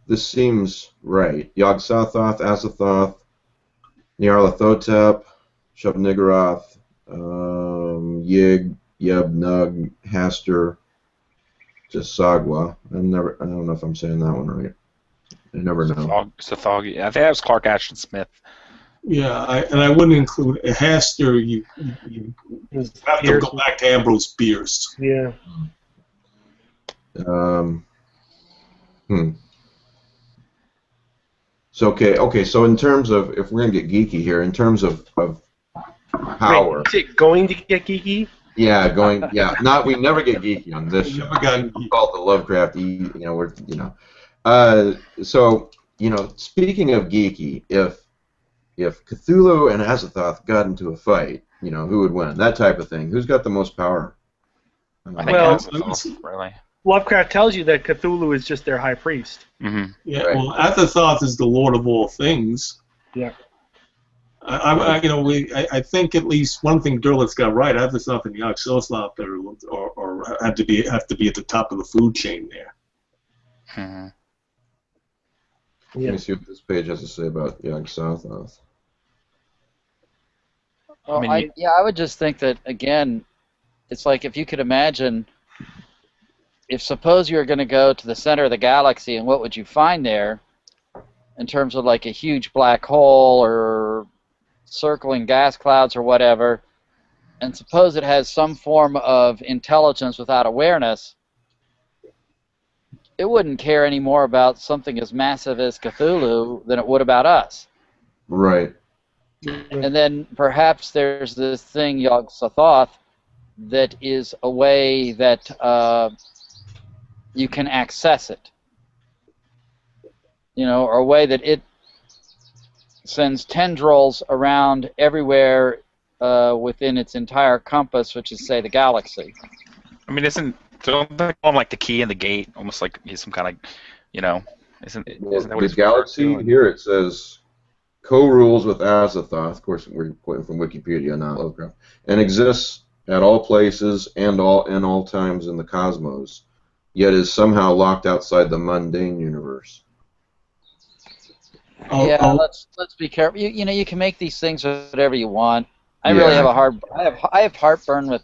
[SPEAKER 1] This seems right. Yog-Sothoth, Azathoth, Nyarlathotep, Shub-Niggurath, Yig, Yeb, Nug, Hastur, Sagwa. I don't know if I'm saying that one right. I never know.
[SPEAKER 3] Sothogi. I think that was Clark Ashton Smith.
[SPEAKER 2] Yeah, I wouldn't include Hastur. You have to go back to Ambrose Bierce.
[SPEAKER 5] Yeah.
[SPEAKER 1] So okay. So in terms of, if we're gonna get geeky here, in terms of power.
[SPEAKER 5] Wait, is it going to get geeky?
[SPEAKER 1] Yeah, we never get geeky on this show.
[SPEAKER 2] Never got
[SPEAKER 1] We call it the Lovecraft. So speaking of geeky, if Cthulhu and Azathoth got into a fight, who would win? That type of thing. Who's got the most power?
[SPEAKER 3] I think Azathoth, really.
[SPEAKER 5] Lovecraft tells you that Cthulhu is just their high priest.
[SPEAKER 2] Yeah,
[SPEAKER 1] right.
[SPEAKER 2] well, Azathoth is the Lord of all things.
[SPEAKER 5] Yeah.
[SPEAKER 2] I think at least one thing Derlitz got right. Azathoth and Yog-Sothoth have to be at the top of the food chain there.
[SPEAKER 1] Let me see what this page has to say about Yog-Sothoth.
[SPEAKER 4] Well, I would just think that, again, it's like if you could imagine, if suppose you were going to go to the center of the galaxy, and what would you find there in terms of like a huge black hole or circling gas clouds or whatever, and suppose it has some form of intelligence without awareness, it wouldn't care any more about something as massive as Cthulhu than it would about us.
[SPEAKER 1] Right.
[SPEAKER 4] And then perhaps there's this thing, Yog-Sothoth, that is a way that you can access it. You know, or a way that it sends tendrils around everywhere within its entire compass, which is, say, the galaxy.
[SPEAKER 3] I mean, don't they call him like the key in the gate, almost like he's some kind of, isn't that what
[SPEAKER 1] The
[SPEAKER 3] he's
[SPEAKER 1] galaxy,
[SPEAKER 3] doing?
[SPEAKER 1] here it says, co-rules with Azathoth, of course we're quoting from Wikipedia, not Lovecraft, and exists at all places and in all times in the cosmos, yet is somehow locked outside the mundane universe.
[SPEAKER 4] Yeah, let's be careful. You know, you can make these things whatever you want. I
[SPEAKER 1] Yeah.
[SPEAKER 4] really have I have heartburn with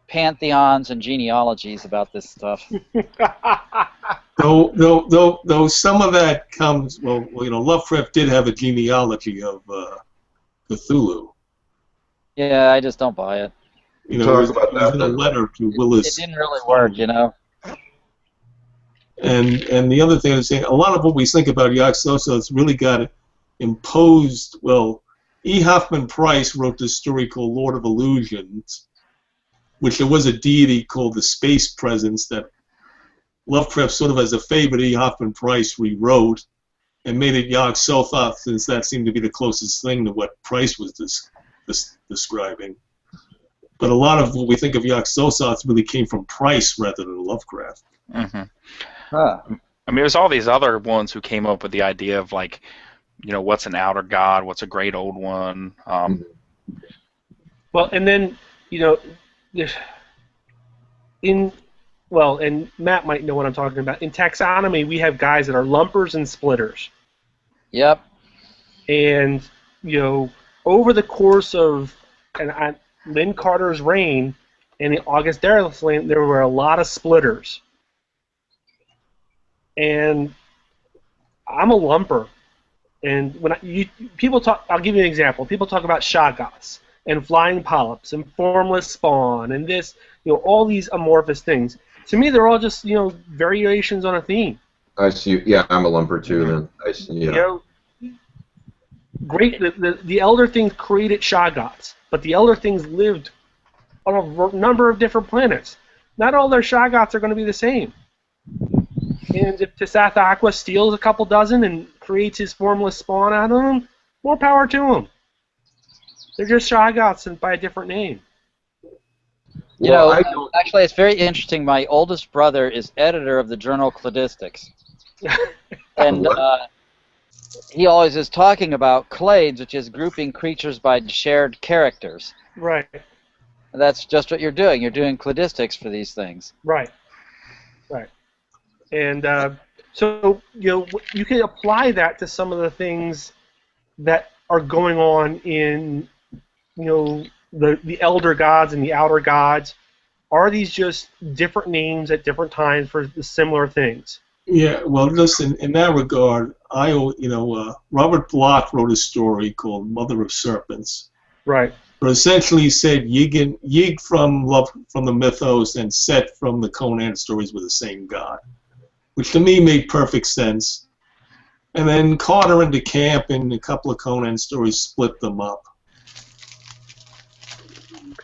[SPEAKER 4] pantheons and genealogies about this stuff.
[SPEAKER 2] Though some of that comes, Lovecraft did have a genealogy of Cthulhu.
[SPEAKER 4] Yeah, I just don't buy it.
[SPEAKER 2] You know,
[SPEAKER 1] Talk
[SPEAKER 2] it
[SPEAKER 1] about
[SPEAKER 2] was
[SPEAKER 1] that
[SPEAKER 2] in a
[SPEAKER 1] then.
[SPEAKER 2] letter to Willis.
[SPEAKER 4] It didn't really work, you know.
[SPEAKER 2] And the other thing I was saying, a lot of what we think about Yog-Sothoth really got imposed. Well, E. Hoffman Price wrote this story called Lord of Illusions, which there was a deity called the Space Presence that Lovecraft, sort of as a favor to E. Hoffman Price, rewrote and made it Yog-Sothoth, since that seemed to be the closest thing to what Price was describing. But a lot of what we think of Yog-Sothoth really came from Price rather than Lovecraft.
[SPEAKER 3] Mm-hmm.
[SPEAKER 4] Huh.
[SPEAKER 3] I mean, there's all these other ones who came up with the idea of, like, what's an outer god, what's a great old one.
[SPEAKER 5] Well, and then, and Matt might know what I'm talking about. In taxonomy, we have guys that are lumpers and splitters.
[SPEAKER 4] Yep.
[SPEAKER 5] And, over the course of Lynn Carter's reign and the August Derleth's reign, there were a lot of splitters. And I'm a lumper. And when people talk, I'll give you an example. People talk about shoggoths and flying polyps and formless spawn and this, all these amorphous things. To me, they're all just, variations on a theme.
[SPEAKER 1] I see. Yeah, I'm a lumper too. Then I see. Yeah.
[SPEAKER 5] Great. The Elder Things created shoggoths, but the Elder Things lived on a number of different planets. Not all their shoggoths are going to be the same. And if Tasath Aqua steals a couple dozen and creates his formless spawn out of them, more power to him. They're just shoggoths and by a different name.
[SPEAKER 4] Actually, it's very interesting. My oldest brother is editor of the journal Cladistics. And he always is talking about clades, which is grouping creatures by shared characters.
[SPEAKER 5] Right.
[SPEAKER 4] And that's just what you're doing. You're doing cladistics for these things.
[SPEAKER 5] Right. Right. And so, you can apply that to some of the things that are going on in, the elder gods and the outer gods. Are these just different names at different times for similar things?
[SPEAKER 2] Yeah, well, listen, in that regard, Robert Bloch wrote a story called Mother of Serpents.
[SPEAKER 5] Right.
[SPEAKER 2] But essentially said Yig from the mythos and Set from the Conan stories were the same god, which to me made perfect sense. And then Carter and DeCamp in a couple of Conan stories split them up,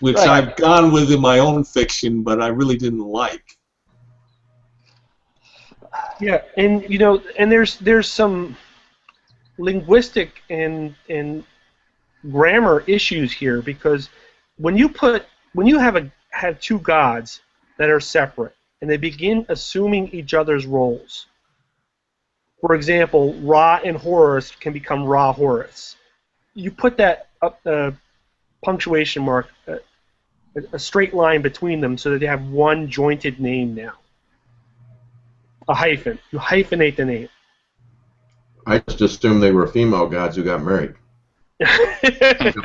[SPEAKER 2] which
[SPEAKER 4] Right.
[SPEAKER 2] I've gone with in my own fiction, but I really didn't like.
[SPEAKER 5] Yeah, and and there's some linguistic and grammar issues here, because when you have two gods that are separate and they begin assuming each other's roles. For example, Ra and Horus can become Ra Horus. You put that up punctuation mark, a straight line between them, so that they have one jointed name now. A hyphen. You hyphenate the name.
[SPEAKER 1] I just assumed they were female gods who got married.
[SPEAKER 4] It's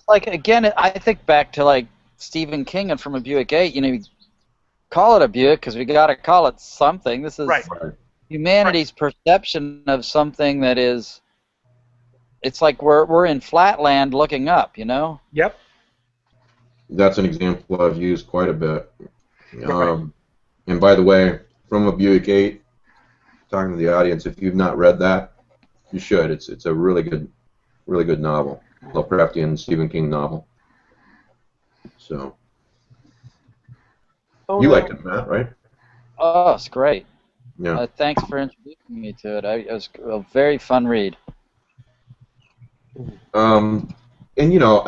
[SPEAKER 4] like, again, I think back to like Stephen King and From a Buick 8. You call it a Buick because we got to call it something. This is
[SPEAKER 5] Right.
[SPEAKER 4] humanity's perception of something that is. It's like we're in flatland looking up.
[SPEAKER 5] Yep.
[SPEAKER 1] That's an example I've used quite a bit.
[SPEAKER 5] Right.
[SPEAKER 1] And by the way, from a Buick 8. Talking to the audience, if you've not read that, you should. It's a really good novel, Lovecraftian Stephen King novel. So you liked it, Matt, right?
[SPEAKER 4] Oh, it's great.
[SPEAKER 1] Yeah.
[SPEAKER 4] Thanks for introducing me to it. It was a very fun read.
[SPEAKER 1] And you know,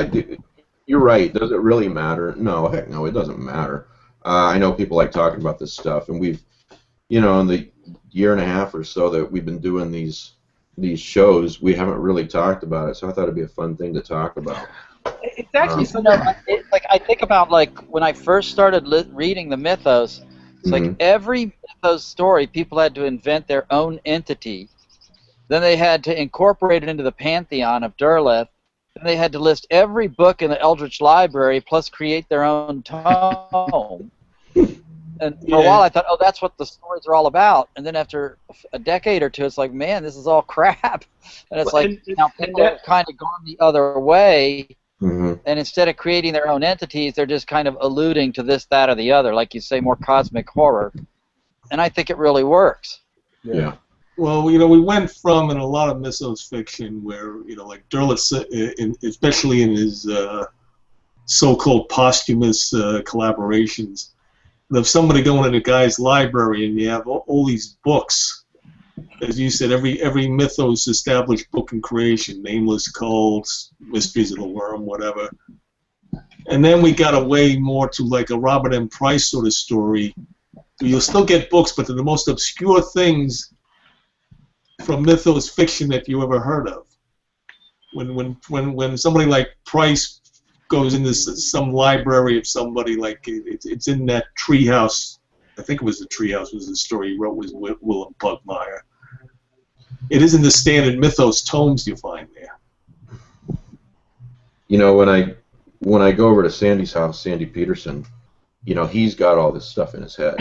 [SPEAKER 1] you're right. Does it really matter? No, heck no, it doesn't matter. I know people like talking about this stuff, and we've, you know, in the year and a half or so that we've been doing these shows, we haven't really talked about it. So I thought it'd be a fun thing to talk about.
[SPEAKER 5] It's actually
[SPEAKER 4] You know, I think about like when I first started reading the mythos. It's like every mythos story, people had to invent their own entity. Then they had to incorporate it into the pantheon of Derleth. Then they had to list every book in the Eldritch Library, plus create their own tome. And for a while, I thought, oh, that's what the stories are all about. And then after a decade or two, it's like, man, this is all crap. And it's like, now people have kind of gone the other way. And instead of creating their own entities, they're just kind of alluding to this, that, or the other, like you say, more cosmic horror. And I think it really works.
[SPEAKER 1] Yeah.
[SPEAKER 2] Well, you know, we went from in a lot of mythos fiction where, you know, like Derleth, especially in his so-called posthumous collaborations, of somebody going in a guy's library and you have all these books. As you said, every mythos established book in creation, Nameless Cults, Mysteries of the Worm, whatever. And then we got away more to like a Robert M. Price sort of story. You'll still get books, but they're the most obscure things from mythos fiction that you ever heard of. When somebody like Price goes into some library of somebody, like it's in that treehouse. I think it was the treehouse was the story he wrote with Willem Pugmire. It isn't the standard mythos tomes you find there.
[SPEAKER 1] You know, when I go over to Sandy's house, Sandy Peterson, you know, he's got all this stuff in his head,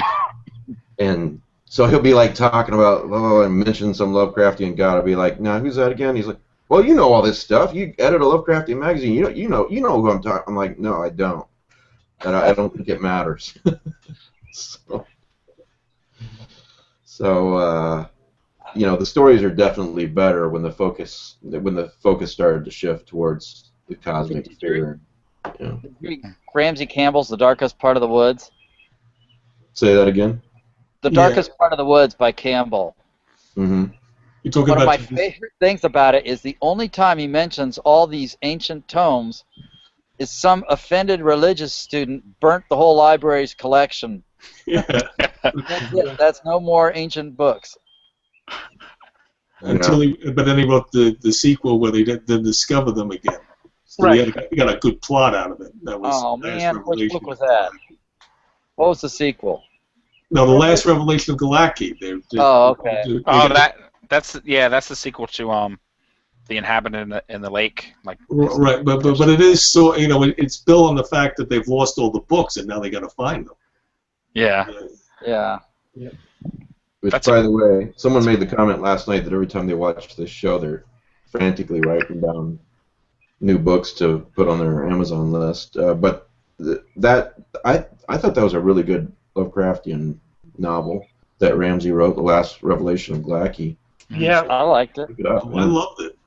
[SPEAKER 1] and so he'll be like talking about, oh, I mentioned some Lovecraftian god. I'll be like, nah, who's that again? He's like, well, you know all this stuff. You edit a Lovecraftian magazine. You know who I'm talking. I'm like, no, I don't, and I don't think it matters. So you know, the stories are definitely better when the focus started to shift towards the cosmic sphere. Yeah.
[SPEAKER 4] Ramsey Campbell's The Darkest Part of the Woods.
[SPEAKER 1] Say that again.
[SPEAKER 4] The Darkest Part of the Woods by Campbell.
[SPEAKER 1] Mm-hmm.
[SPEAKER 2] You're talking
[SPEAKER 4] One of
[SPEAKER 2] about
[SPEAKER 4] my favorite things about it is the only time he mentions all these ancient tomes is some offended religious student burnt the whole library's collection.
[SPEAKER 2] Yeah.
[SPEAKER 4] That's no more ancient books.
[SPEAKER 2] But then he wrote the sequel where they then discover them again. So
[SPEAKER 5] Right.
[SPEAKER 2] he got a good plot out of it. That was
[SPEAKER 4] Oh
[SPEAKER 2] Last
[SPEAKER 4] man, which
[SPEAKER 2] Revelation
[SPEAKER 4] book was
[SPEAKER 2] of
[SPEAKER 4] that?
[SPEAKER 2] Galaki.
[SPEAKER 4] What was the sequel?
[SPEAKER 2] No, The Last Revelation of Galaki.
[SPEAKER 4] Oh, okay.
[SPEAKER 3] That's the sequel to The Inhabitant in the Lake. Like
[SPEAKER 2] right, but it is so, you know, it's built on the fact that they've lost all the books and now they got to find them.
[SPEAKER 3] Yeah.
[SPEAKER 4] Yeah.
[SPEAKER 1] Which, by the way, someone made the comment last night that every time they watch this show, they're frantically writing down new books to put on their Amazon list. But I thought that was a really good Lovecraftian novel that Ramsey wrote, The Last Revelation of Galaki.
[SPEAKER 5] Yeah.
[SPEAKER 4] I liked it.
[SPEAKER 1] Look it up,
[SPEAKER 2] I
[SPEAKER 1] man.
[SPEAKER 2] loved it.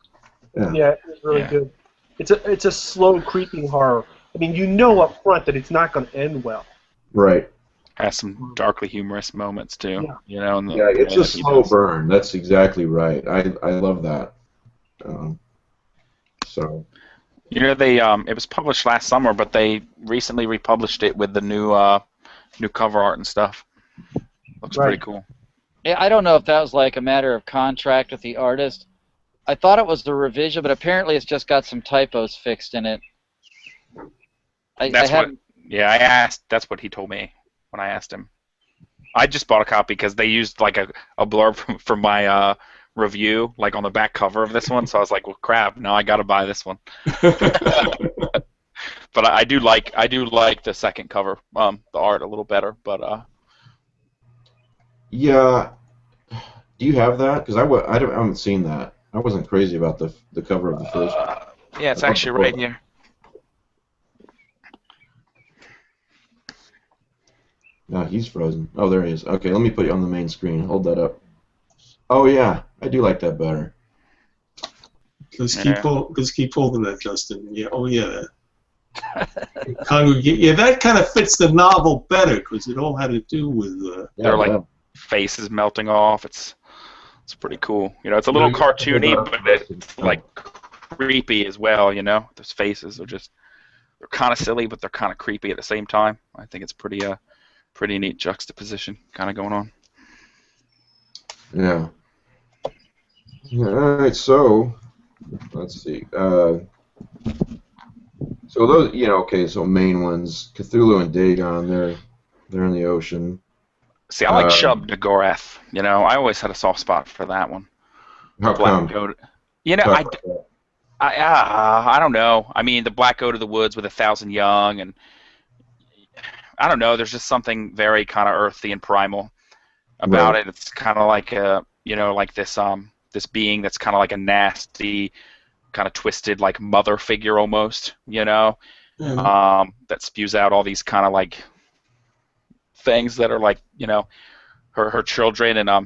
[SPEAKER 5] Yeah, it was really good. It's a slow creeping horror. I mean, you know up front that it's not going to end well.
[SPEAKER 1] Right.
[SPEAKER 3] Has some darkly humorous moments too.
[SPEAKER 5] Yeah.
[SPEAKER 3] You know. In the,
[SPEAKER 1] Yeah, it's a
[SPEAKER 3] that he
[SPEAKER 1] slow
[SPEAKER 3] does.
[SPEAKER 1] burn. That's exactly right. I love that. So.
[SPEAKER 3] You know, they it was published last summer, but they recently republished it with the new cover art and stuff. Looks pretty cool.
[SPEAKER 4] Yeah, I don't know if that was like a matter of contract with the artist. I thought it was the revision, but apparently it's just got some typos fixed in it. I
[SPEAKER 3] asked. That's what he told me when I asked him. I just bought a copy because they used like a blurb from my review, like on the back cover of this one. So I was like, well, crap, no, I got to buy this one. But I do like the second cover, the art a little better. But
[SPEAKER 1] yeah, do you have that? Because I haven't seen that. I wasn't crazy about the cover of the first one.
[SPEAKER 3] yeah, it's actually right here.
[SPEAKER 1] No, he's frozen. Oh, there he is. Okay, let me put you on the main screen. Hold that up. Oh yeah, I do like that better.
[SPEAKER 2] Let's
[SPEAKER 3] Yeah.
[SPEAKER 2] keep holding that, Justin. Yeah. Oh yeah. Yeah, that kind of fits the novel better because it all had to do with.
[SPEAKER 3] They're like
[SPEAKER 1] yeah.
[SPEAKER 3] faces melting off. It's pretty cool. You know, it's a
[SPEAKER 1] You know,
[SPEAKER 3] little
[SPEAKER 1] you have to hold
[SPEAKER 3] cartoony,
[SPEAKER 1] that up
[SPEAKER 3] but
[SPEAKER 1] for most of
[SPEAKER 3] it's
[SPEAKER 1] the
[SPEAKER 3] like creepy as well. You know, those faces are just they're kind of silly, but they're kind of creepy at the same time. I think it's pretty neat juxtaposition kind of going on.
[SPEAKER 1] Yeah. All right, so let's see. So those, okay, so main ones, Cthulhu and Dagon, they're in the ocean.
[SPEAKER 3] See, I like Shub Nagorath. You know, I always had a soft spot for that one. The
[SPEAKER 1] How
[SPEAKER 3] Black
[SPEAKER 1] come?
[SPEAKER 3] Goat. You know,
[SPEAKER 1] Talk about that.
[SPEAKER 3] I don't know. I mean, the Black Goat of the Woods with 1,000 young, and I don't know. There's just something very kind of earthy and primal about
[SPEAKER 1] Right.
[SPEAKER 3] it. It's kind of like like this being that's kind of like a nasty, kind of twisted like mother figure almost. You know, that spews out all these kind of like things that are like her children, and I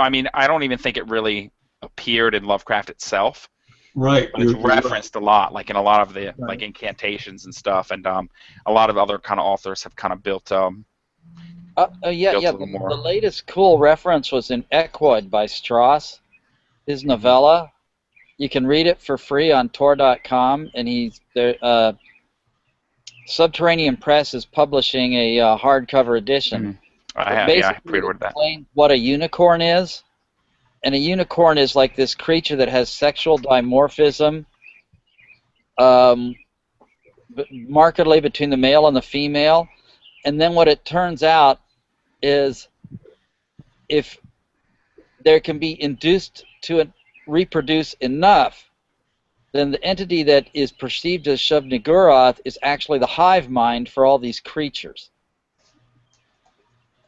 [SPEAKER 3] mean, I don't even think it really appeared in Lovecraft itself.
[SPEAKER 2] Right.
[SPEAKER 3] But it's
[SPEAKER 2] You're right.
[SPEAKER 3] referenced a lot, like in a lot of the
[SPEAKER 2] Right.
[SPEAKER 3] like incantations and stuff, and a lot of other kind of authors have kind of built
[SPEAKER 4] Yeah.
[SPEAKER 3] built a little
[SPEAKER 4] The
[SPEAKER 3] more.
[SPEAKER 4] latest cool reference was in Equoid by Strauss, his novella. You can read it for free on Tor.com, and he's there. Subterranean Press is publishing a hardcover edition.
[SPEAKER 3] I pre-ordered that.
[SPEAKER 4] Explain what a unicorn is. And a unicorn is like this creature that has sexual dimorphism, markedly between the male and the female. And then what it turns out is if there can be induced to reproduce enough, then the entity that is perceived as Shub-Niggurath is actually the hive mind for all these creatures.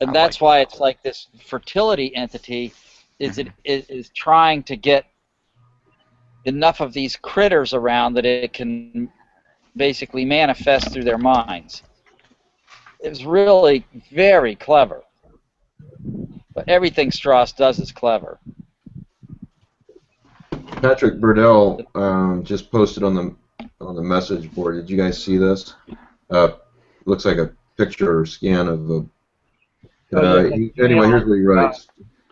[SPEAKER 4] And that's why it's like this fertility entity it is trying to get enough of these critters around that it can basically manifest through their minds. It was really very clever. But everything Strauss does is clever.
[SPEAKER 1] Patrick Burdell just posted on the message board. Did you guys see this? Looks like a picture or scan of a. Anyway, here's what he writes.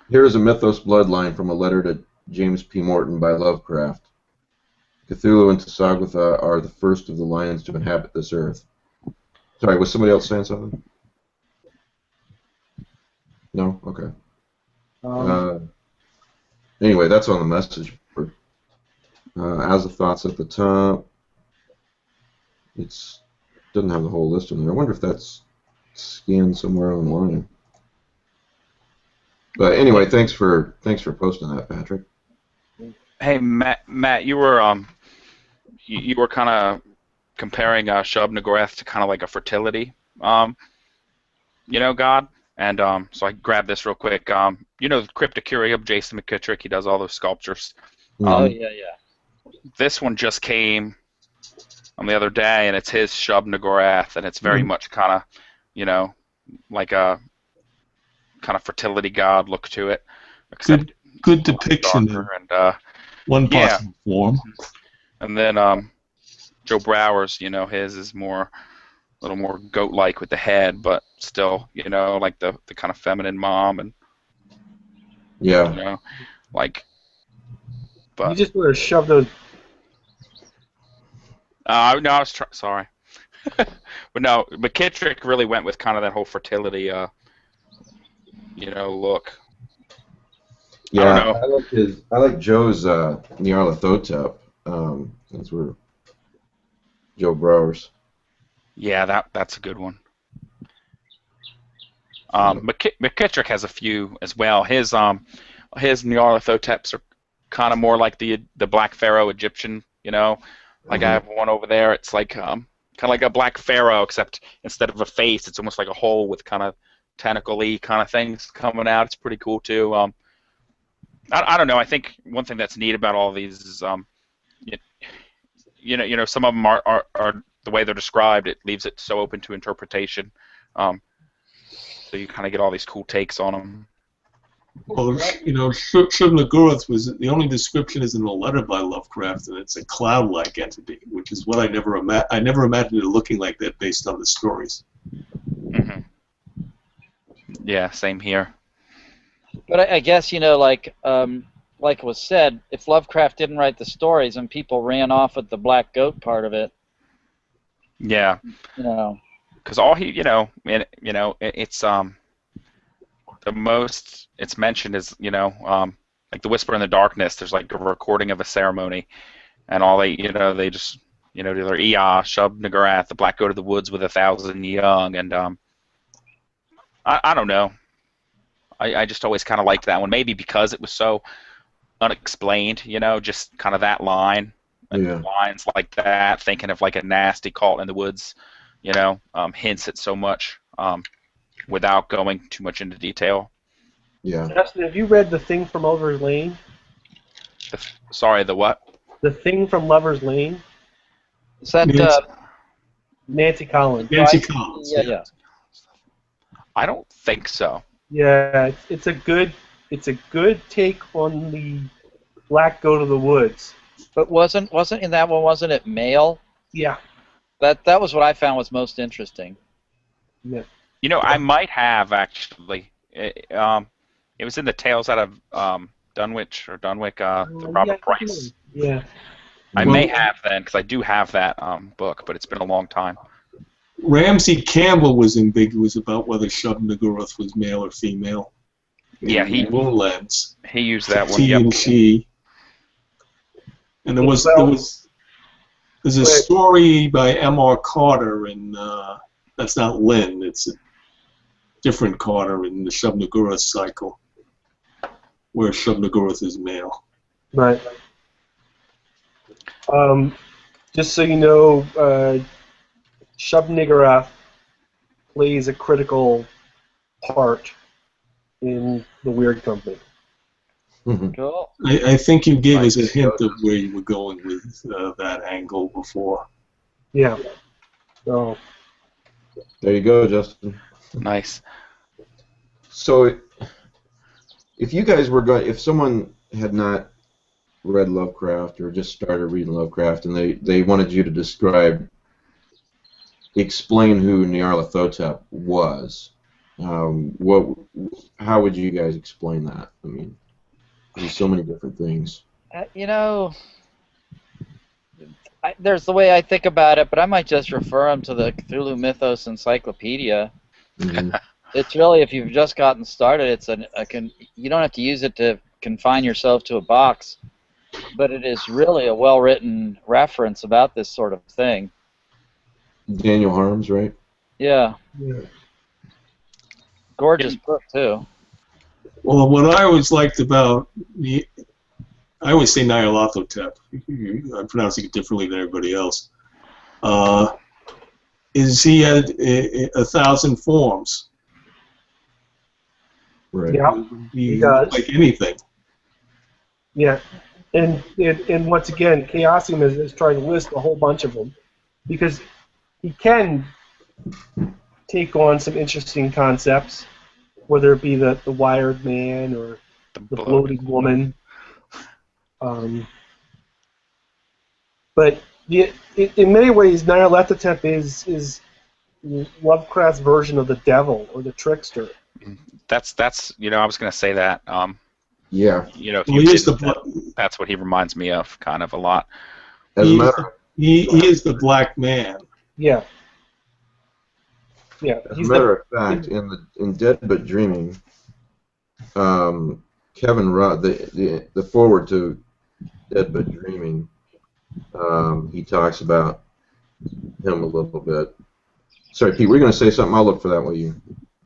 [SPEAKER 1] Here is a mythos bloodline from a letter to James P. Morton by Lovecraft. Cthulhu and Tsathoggua are the first of the lions to inhabit this earth. Sorry, was somebody else saying something? No? Okay. Anyway, that's on the message board. As the thoughts at the top. It doesn't have the whole list in there. I wonder if that's scanned somewhere online. But anyway, thanks for posting that, Patrick.
[SPEAKER 3] Hey, Matt, you were kind of comparing Shub-Niggurath to kind of like a fertility, god, and so I grabbed this real quick. The Cryptocurium, Jason McKittrick, he does all those sculptures.
[SPEAKER 4] Yeah.
[SPEAKER 3] This one just came on the other day, and it's his Shub-Niggurath, and it's very much kind of, like a kind of fertility god look to it.
[SPEAKER 2] Good depiction.
[SPEAKER 3] And
[SPEAKER 2] one possible form.
[SPEAKER 3] And then Joe Brower's, his is a little more goat-like with the head, but still, like the kind of feminine mom and but
[SPEAKER 5] you just want to shove those.
[SPEAKER 3] no, I was sorry, but no, McKittrick really went with kind of that whole fertility, look.
[SPEAKER 1] Yeah,
[SPEAKER 3] I don't know.
[SPEAKER 1] I like Joe's Nyarlathotep. Since we're Joe Brower's.
[SPEAKER 3] Yeah, that's a good one. McKittrick has a few as well. His Nyarlathoteps are kind of more like the Black Pharaoh Egyptian. Like I have one over there. It's like kind of like a Black Pharaoh, except instead of a face, it's almost like a hole with kind of tentacle-y kind of things coming out. It's pretty cool too. I don't know. I think one thing that's neat about all of these is, some of them are the way they're described. It leaves it so open to interpretation. So you kind of get all these cool takes on them.
[SPEAKER 2] Well, you know, Shub-Niggurath was the only description is in a letter by Lovecraft, and it's a cloud-like entity, which is what I never imagined it looking like that based on the stories.
[SPEAKER 3] Hmm. Yeah, same here.
[SPEAKER 4] But I guess, you know, like was said, if Lovecraft didn't write the stories and people ran off with the black goat part of it,
[SPEAKER 3] Yeah,
[SPEAKER 4] you know.
[SPEAKER 3] because all he, it's the most it's mentioned is, like the Whisper in the Darkness. There's like a recording of a ceremony, and all they just, do their Shub-Niggurath, the black goat of the woods with 1,000 young, and I don't know. I just always kind of liked that one, maybe because it was so unexplained, just kind of that line, and lines like that, thinking of like a nasty cult in the woods, hints at so much without going too much into detail.
[SPEAKER 1] Yeah.
[SPEAKER 5] Justin, have you read The Thing from Lover's Lane?
[SPEAKER 3] Sorry, the what?
[SPEAKER 5] The Thing from Lover's Lane?
[SPEAKER 4] Is that
[SPEAKER 5] Nancy Collins.
[SPEAKER 2] Nancy Collins.
[SPEAKER 4] Yeah.
[SPEAKER 3] I don't think so.
[SPEAKER 5] Yeah, it's a good take on the black goat of the woods.
[SPEAKER 4] But wasn't in that one, wasn't it male?
[SPEAKER 5] Yeah.
[SPEAKER 4] That was what I found was most interesting.
[SPEAKER 5] Yeah.
[SPEAKER 3] I might have actually. It was in the Tales Out of Dunwich, the Robert Price.
[SPEAKER 5] Yeah.
[SPEAKER 3] I may have then, because I do have that book, but it's been a long time.
[SPEAKER 2] Ramsey Campbell was ambiguous about whether Shub-Niggurath was male or female.
[SPEAKER 3] Yeah,
[SPEAKER 2] Moonlands.
[SPEAKER 3] He used that one.
[SPEAKER 2] He and she. And there's a story by M.R. Carter, and that's not Lynn. It's a different Carter in the Shub-Niggurath cycle, where Shub-Niggurath is male.
[SPEAKER 5] Right. Just so you know, Shub-Niggurath plays a critical part in the Weird Company.
[SPEAKER 4] Cool.
[SPEAKER 2] I think you gave us a hint of where you were going with that angle before.
[SPEAKER 5] Yeah. So.
[SPEAKER 1] There you go, Justin.
[SPEAKER 3] Nice.
[SPEAKER 1] So, if you guys were going, if someone had not read Lovecraft or just started reading Lovecraft, and they wanted you to explain who Nyarlathotep was, how would you guys explain that? I mean, there's so many different things.
[SPEAKER 4] There's the way I think about it, but I might just refer them to the Cthulhu Mythos Encyclopedia.
[SPEAKER 1] Mm-hmm.
[SPEAKER 4] It's really, if you've just gotten started, you don't have to use it to confine yourself to a box, but it is really a well-written reference about this sort of thing.
[SPEAKER 1] Daniel Harms, right?
[SPEAKER 4] Yeah. Gorgeous book, too.
[SPEAKER 2] Well, what I always liked about I always say Nyarlathotep. I'm pronouncing it differently than everybody else. Is he had 1,000 forms?
[SPEAKER 1] Right.
[SPEAKER 5] Yeah, he does.
[SPEAKER 2] Like anything.
[SPEAKER 5] Yeah, and once again, Chaosium is trying to list a whole bunch of them, because he can take on some interesting concepts, whether it be the wired man or the bloated woman. But in many ways, Nyarlathotep is Lovecraft's version of the devil or the trickster.
[SPEAKER 3] That's I was going to say that.
[SPEAKER 1] Yeah.
[SPEAKER 3] If you that's what he reminds me of, kind of a lot.
[SPEAKER 2] He is the black man.
[SPEAKER 5] Yeah. Yeah.
[SPEAKER 1] As a matter of fact, in Dead But Dreaming, Kevin Rudd, the forward to Dead But Dreaming, he talks about him a little bit. Sorry, Pete, we're going to say something. I'll look for that while you.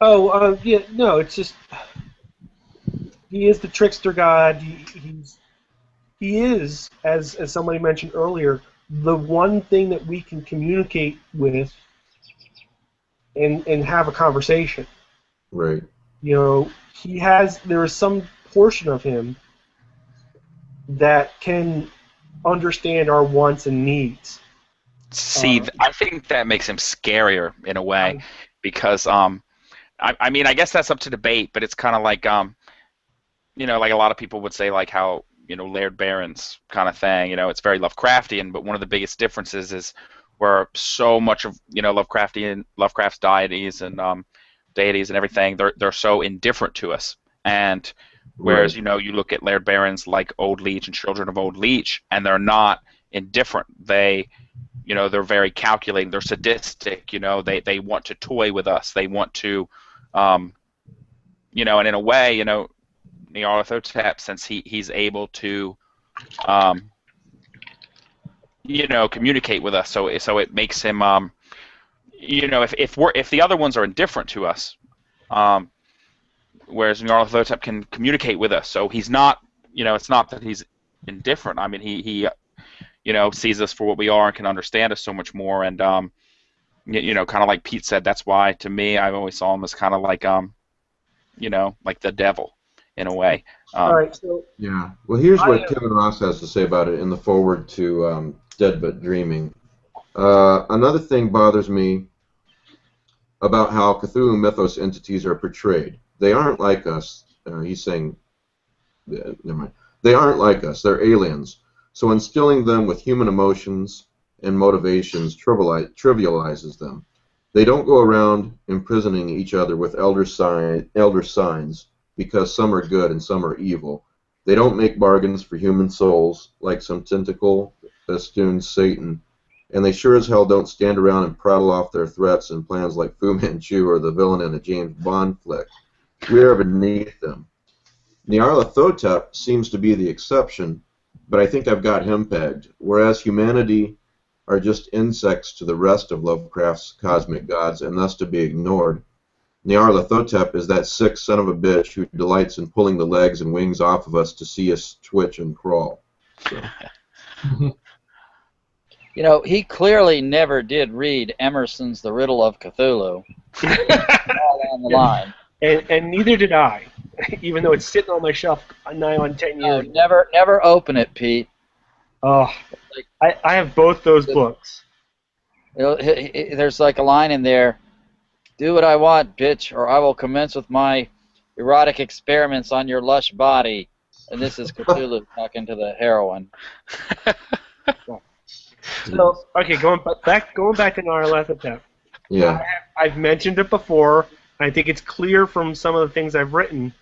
[SPEAKER 5] Oh, yeah, no, it's just he is the trickster god. He is, as somebody mentioned earlier, the one thing that we can communicate with and have a conversation.
[SPEAKER 1] Right.
[SPEAKER 5] There is some portion of him that can understand our wants and needs.
[SPEAKER 3] See, I think that makes him scarier in a way, because I mean, I guess that's up to debate, but it's kind of like like a lot of people would say like how Laird Barron's kind of thing. It's very Lovecraftian, but one of the biggest differences is where so much of Lovecraft's deities and everything, they're so indifferent to us. And whereas
[SPEAKER 1] Right.
[SPEAKER 3] you look at Laird Barron's like Old Leech and Children of Old Leech, and they're not indifferent. They're very calculating. They're sadistic. They want to toy with us. They want to, and in a way, Nyarlathotep, since he's able to, communicate with us, so it makes him, if the other ones are indifferent to us, whereas Nyarlathotep can communicate with us, so he's not, it's not that he's indifferent. I mean, he sees us for what we are and can understand us so much more, and kind of like Pete said, that's why to me I always saw him as kind of like like the devil in a way.
[SPEAKER 5] All right, so
[SPEAKER 1] Yeah. Well, here's what Kevin Ross has to say about it in the foreword to Dead But Dreaming. Another thing bothers me about how Cthulhu mythos entities are portrayed. They aren't like us. He's saying, never mind. They aren't like us. They're aliens. So instilling them with human emotions and motivations trivializes them. They don't go around imprisoning each other with elder signs because some are good and some are evil. They don't make bargains for human souls like some tentacle festooned Satan, and they sure as hell don't stand around and prattle off their threats and plans like Fu Manchu or the villain in a James Bond flick. We are beneath them. Nyarlathotep seems to be the exception, but I think I've got him pegged. Whereas humanity are just insects to the rest of Lovecraft's cosmic gods and thus to be ignored, Nyarlathotep is that sick son of a bitch who delights in pulling the legs and wings off of us to see us twitch and crawl. So.
[SPEAKER 4] He clearly never did read Emerson's The Riddle of Cthulhu. All on the line.
[SPEAKER 5] And neither did I, even though it's sitting on my shelf nigh on 10 years.
[SPEAKER 4] No, never open it, Pete.
[SPEAKER 5] Oh, I have both those books.
[SPEAKER 4] There's like a line in there, do what I want, bitch, or I will commence with my erotic experiments on your lush body. And this is Cthulhu talking to the heroine.
[SPEAKER 5] So, okay, going back to Nyarlathotep.
[SPEAKER 1] Yeah.
[SPEAKER 5] I've mentioned it before. I think it's clear from some of the things I've written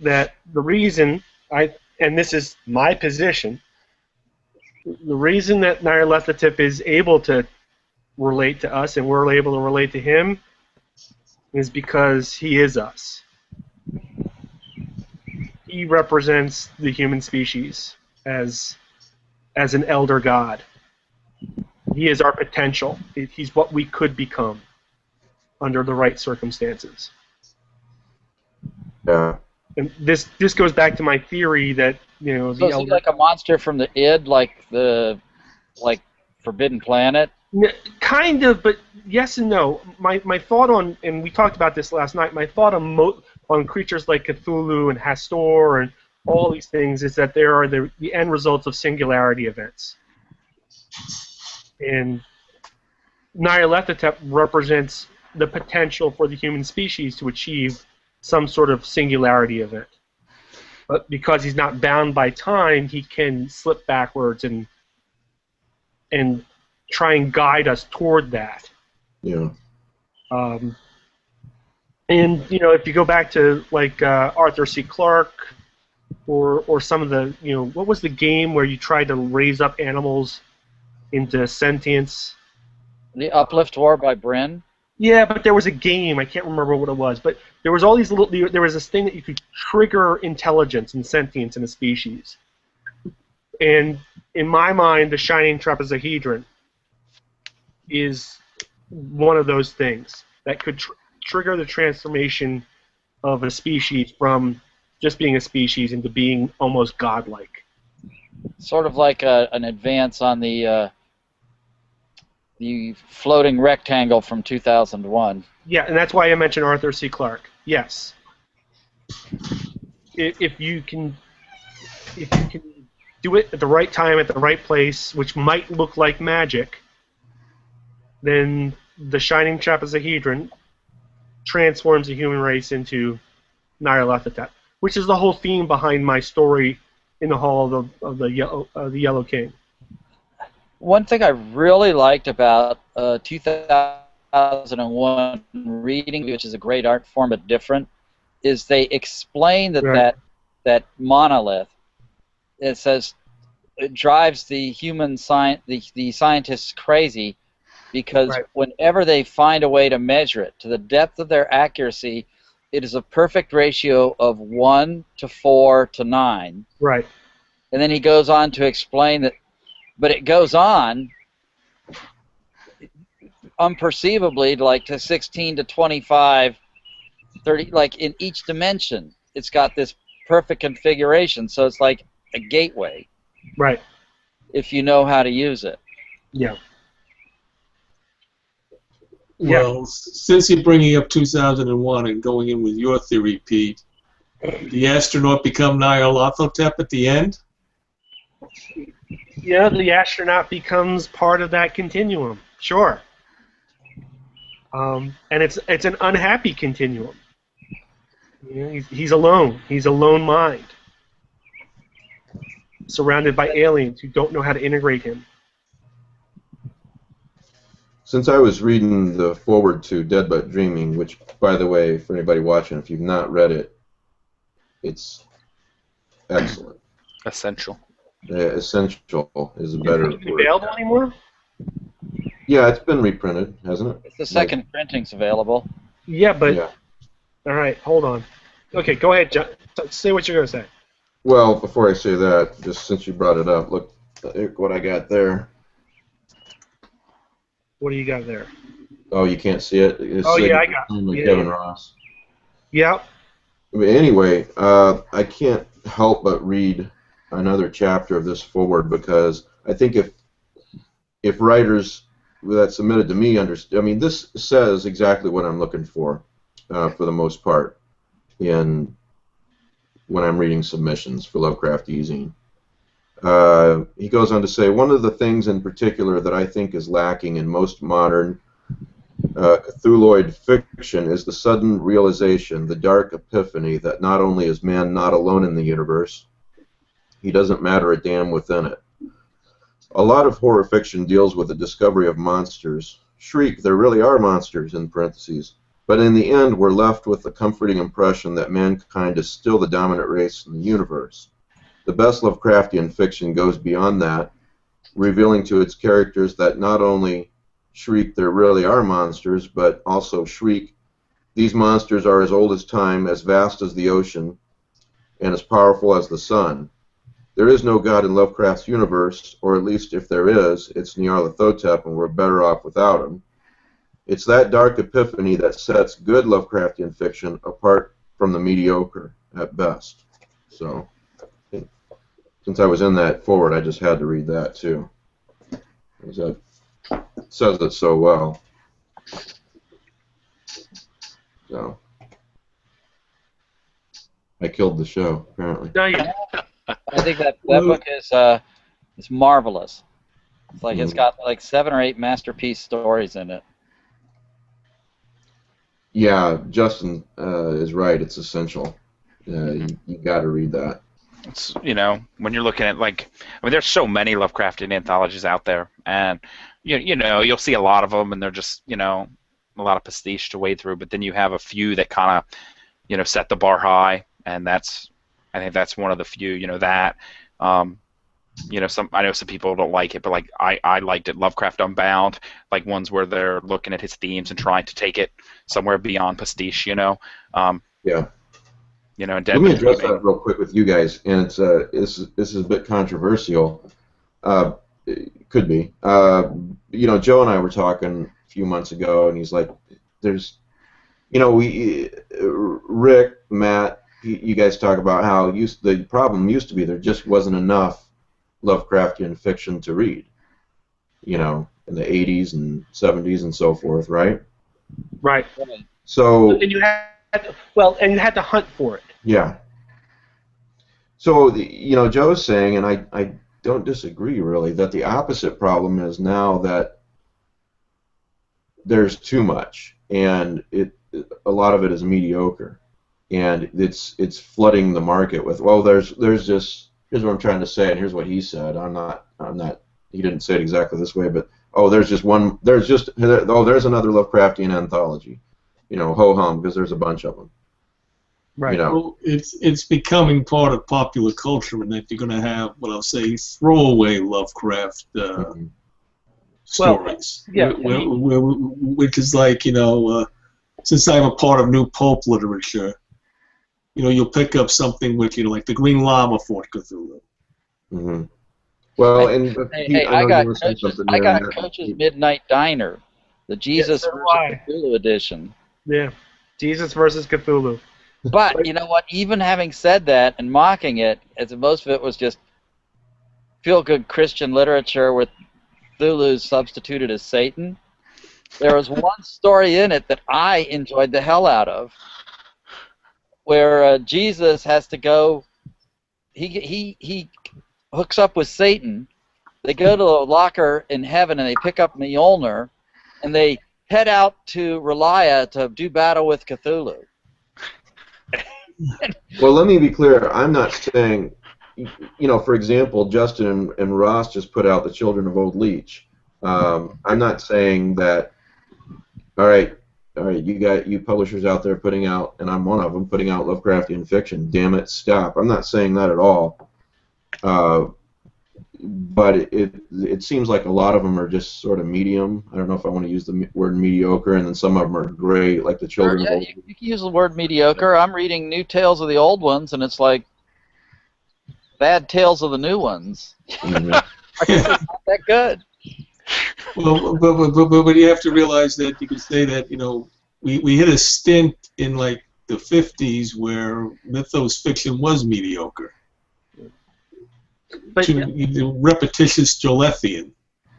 [SPEAKER 5] that the reason and this is my position, the reason that Nyarlathotep is able to relate to us and we're able to relate to him is because he is us. He represents the human species as an elder god. He is our potential. He's what we could become under the right circumstances.
[SPEAKER 1] Yeah.
[SPEAKER 5] And this goes back to my theory that the
[SPEAKER 4] So is he like a monster from the id, like Forbidden Planet?
[SPEAKER 5] Kind of, but yes and no. My thought on, and we talked about this last night, my thought on creatures like Cthulhu and Hastur and all these things is that they are the end results of singularity events. And Nyarlathotep represents the potential for the human species to achieve some sort of singularity event. But because he's not bound by time, he can slip backwards and try and guide us toward that.
[SPEAKER 1] Yeah.
[SPEAKER 5] And if you go back to like Arthur C. Clarke or some of the what was the game where you tried to raise up animals into sentience?
[SPEAKER 4] The Uplift War by Bryn?
[SPEAKER 5] Yeah, but there was a game. I can't remember what it was, but there was all these little. There was this thing that you could trigger intelligence and sentience in a species. And in my mind, the Shining Trapezohedron is one of those things that could trigger the transformation of a species from just being a species into being almost godlike.
[SPEAKER 4] Sort of like an advance on the floating rectangle from 2001.
[SPEAKER 5] Yeah, and that's why I mentioned Arthur C. Clarke. Yes. If you can do it at the right time, at the right place, which might look like magic, then the Shining Trapezohedron transforms the human race into Nyarlathotep, which is the whole theme behind my story in the Hall of the Yellow King.
[SPEAKER 4] One thing I really liked about 2001 reading, which is a great art form but different, is they explain that that monolith. It says it drives the the scientists crazy because whenever they find a way to measure it to the depth of their accuracy, it is a perfect ratio of 1 to 4 to 9.
[SPEAKER 5] Right.
[SPEAKER 4] And then he goes on to explain that, but it goes on unperceivably like to 16 to 25, 30, like in each dimension. It's got this perfect configuration, so it's like a gateway.
[SPEAKER 5] Right.
[SPEAKER 4] If you know how to use it.
[SPEAKER 5] Yeah.
[SPEAKER 2] Well, since you're bringing up 2001 and going in with your theory, Pete, the astronaut become Nyarlathotep at the end?
[SPEAKER 5] Yeah, the astronaut becomes part of that continuum. Sure. And it's an unhappy continuum. You know, he's alone. He's a lone mind, surrounded by aliens who don't know how to integrate him.
[SPEAKER 1] Since I was reading the foreword to Dead But Dreaming, which, by the way, for anybody watching, if you've not read it, it's excellent.
[SPEAKER 3] Essential.
[SPEAKER 1] Essential is a better
[SPEAKER 5] Is it
[SPEAKER 1] word.
[SPEAKER 5] available anymore?
[SPEAKER 1] Yeah, it's been reprinted, hasn't it?
[SPEAKER 4] The second printing's available.
[SPEAKER 5] Yeah, but...
[SPEAKER 1] Yeah.
[SPEAKER 5] All right, hold on. Okay, go ahead, John. Say what you're going to say.
[SPEAKER 1] Well, before I say that, just since you brought it up, look what I got there.
[SPEAKER 5] What do you got there?
[SPEAKER 1] Oh, you can't see it? It's
[SPEAKER 5] I got it.
[SPEAKER 1] like
[SPEAKER 5] Yeah,
[SPEAKER 1] Kevin
[SPEAKER 5] yeah.
[SPEAKER 1] Ross.
[SPEAKER 5] Yeah.
[SPEAKER 1] But anyway, I can't help but read another chapter of this forward because I think if writers that submitted to me understand, I mean, this says exactly what I'm looking for the most part, when I'm reading submissions for Lovecraft eZine. He goes on to say, one of the things in particular that I think is lacking in most modern Cthulhuid fiction is the sudden realization, the dark epiphany, that not only is man not alone in the universe, he doesn't matter a damn within it. A lot of horror fiction deals with the discovery of monsters. Shriek, there really are monsters, in parentheses. But in the end, we're left with the comforting impression that mankind is still the dominant race in the universe. The best Lovecraftian fiction goes beyond that, revealing to its characters that not only Shriek, there really are monsters, but also Shriek, these monsters are as old as time, as vast as the ocean, and as powerful as the sun. There is no God in Lovecraft's universe, or at least if there is, it's Nyarlathotep, and we're better off without him. It's that dark epiphany that sets good Lovecraftian fiction apart from the mediocre, at best. So, since I was in that forward, I just had to read that, too. It says it so well. So, I killed the show, apparently.
[SPEAKER 5] No,
[SPEAKER 4] I think that book is marvelous. It's like it's got like 7 or 8 masterpiece stories in it.
[SPEAKER 1] Yeah, Justin is right. It's essential. You got to read that.
[SPEAKER 3] It's, when you're looking at, there's so many Lovecraftian anthologies out there, and you'll see a lot of them, and they're just a lot of pastiche to wade through. But then you have a few that kind of set the bar high, and I think that's one of the few. I know some people don't like it, but I liked it. Lovecraft Unbound, ones where they're looking at his themes and trying to take it somewhere beyond pastiche.
[SPEAKER 1] Yeah.
[SPEAKER 3] And
[SPEAKER 1] Let me address that real quick with you guys, and this is a bit controversial. It could be. Joe and I were talking a few months ago, and he's like, "There's, Rick, Matt, you guys talk about how the problem used to be there just wasn't enough Lovecraftian fiction to read, in the 80s and 70s and so forth, right?"
[SPEAKER 5] Right.
[SPEAKER 1] So.
[SPEAKER 5] And you had to hunt for it.
[SPEAKER 1] Yeah. So, Joe's saying, and I don't disagree really, that the opposite problem is now that there's too much, and a lot of it is mediocre, and it's flooding the market with, well, there's just, here's what I'm trying to say, and here's what he said. I'm not. He didn't say it exactly this way, but there's another Lovecraftian anthology, ho hum, because there's a bunch of them.
[SPEAKER 5] Right.
[SPEAKER 2] Well, it's becoming part of popular culture, and that you're going to have what I'll say throwaway Lovecraft stories.
[SPEAKER 5] Yeah.
[SPEAKER 2] Which is like, since I'm a part of New Pope literature, you'll pick up something with, like the Green Llama fought Cthulhu.
[SPEAKER 1] Mm-hmm. Well, and
[SPEAKER 4] I got Coach's Midnight Diner, the Jesus versus Cthulhu edition.
[SPEAKER 5] Yeah, Jesus versus Cthulhu.
[SPEAKER 4] But you know what? Even having said that and mocking it, as most of it was just feel-good Christian literature with Cthulhu substituted as Satan, there was one story in it that I enjoyed the hell out of, where Jesus has to go. He hooks up with Satan. They go to a locker in heaven and they pick up Mjolnir, and they head out to Relia to do battle with Cthulhu.
[SPEAKER 1] Well, let me be clear. I'm not saying, for example, Justin and Ross just put out The Children of Old Leech. I'm not saying that. All right, you publishers out there putting out, and I'm one of them, putting out Lovecraftian fiction. Damn it, stop. I'm not saying that at all. But it seems like a lot of them are just sort of medium. I don't know if I want to use the word mediocre, and then some of them are great, like The Children of Old Leech.
[SPEAKER 4] You can use the word mediocre. I'm reading New Tales of the Old Ones, and it's like bad tales of the new ones.
[SPEAKER 1] Mm-hmm.
[SPEAKER 4] It's not that good.
[SPEAKER 2] Well, but you have to realize that you can say that, we hit a stint in like the 50s where mythos fiction was mediocre.
[SPEAKER 5] But,
[SPEAKER 2] repetitious Jolethian.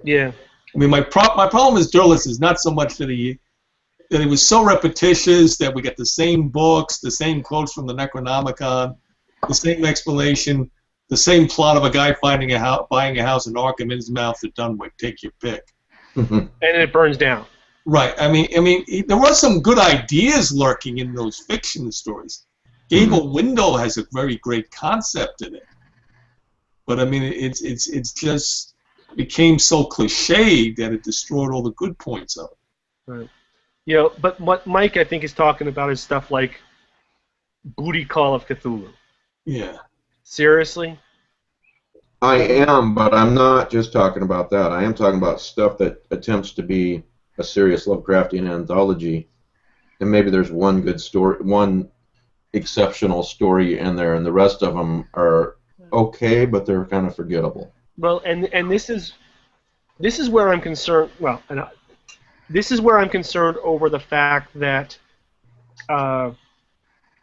[SPEAKER 5] Yeah.
[SPEAKER 2] I mean, my problem is Derlis is not so much that he was so repetitious that we get the same books, the same quotes from the Necronomicon, the same explanation, the same plot of a guy buying a house in Arkham Innsmouth or Dunwich. Take your pick.
[SPEAKER 5] And it burns down.
[SPEAKER 2] Right. I mean, there were some good ideas lurking in those fiction stories. Gable Window has a very great concept in it, but I mean, it's just became so cliched that it destroyed all the good points of it.
[SPEAKER 5] Right. But what Mike, I think, is talking about is stuff like Booty Call of Cthulhu.
[SPEAKER 2] Yeah.
[SPEAKER 5] Seriously?
[SPEAKER 1] I am, but I'm not just talking about that. I am talking about stuff that attempts to be a serious Lovecraftian anthology, and maybe there's one good story, one exceptional story in there, and the rest of them are okay, but they're kind of forgettable.
[SPEAKER 5] Well, and this is where I'm concerned. Well, this is where I'm concerned over the fact that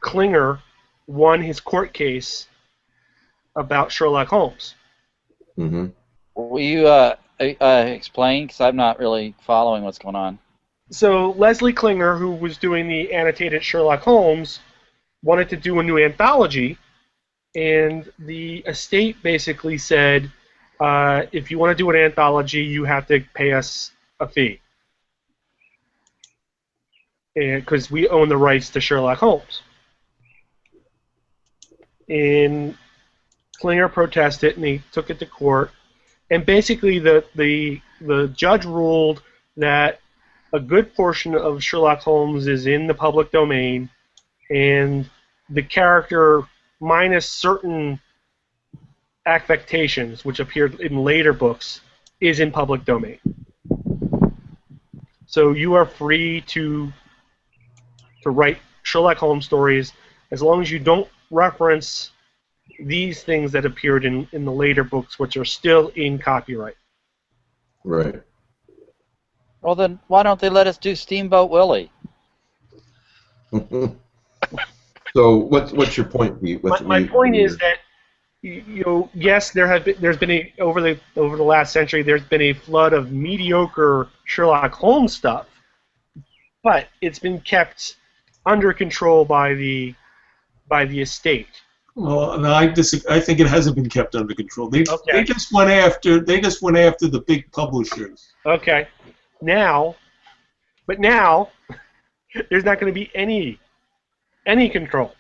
[SPEAKER 5] Klinger won his court case about Sherlock Holmes.
[SPEAKER 1] Mm-hmm.
[SPEAKER 4] Will you explain? Because I'm not really following what's going on.
[SPEAKER 5] So Leslie Klinger, who was doing the annotated Sherlock Holmes, wanted to do a new anthology, and the estate basically said, if you want to do an anthology, you have to pay us a fee, because we own the rights to Sherlock Holmes. And Klinger protested, and he took it to court. And basically, the judge ruled that a good portion of Sherlock Holmes is in the public domain, and the character, minus certain affectations, which appeared in later books, is in public domain. So you are free to write Sherlock Holmes stories as long as you don't reference these things that appeared in the later books, which are still in copyright.
[SPEAKER 1] Right.
[SPEAKER 4] Well, then why don't they let us do Steamboat Willie?
[SPEAKER 1] So what's your point, Pete?
[SPEAKER 5] My point is that yes, there's been over the last century there's been a flood of mediocre Sherlock Holmes stuff, but it's been kept under control by the estate.
[SPEAKER 2] Well, no, I disagree. I think it hasn't been kept under control. They just went after the big publishers.
[SPEAKER 5] Okay. Now There's not going to be any control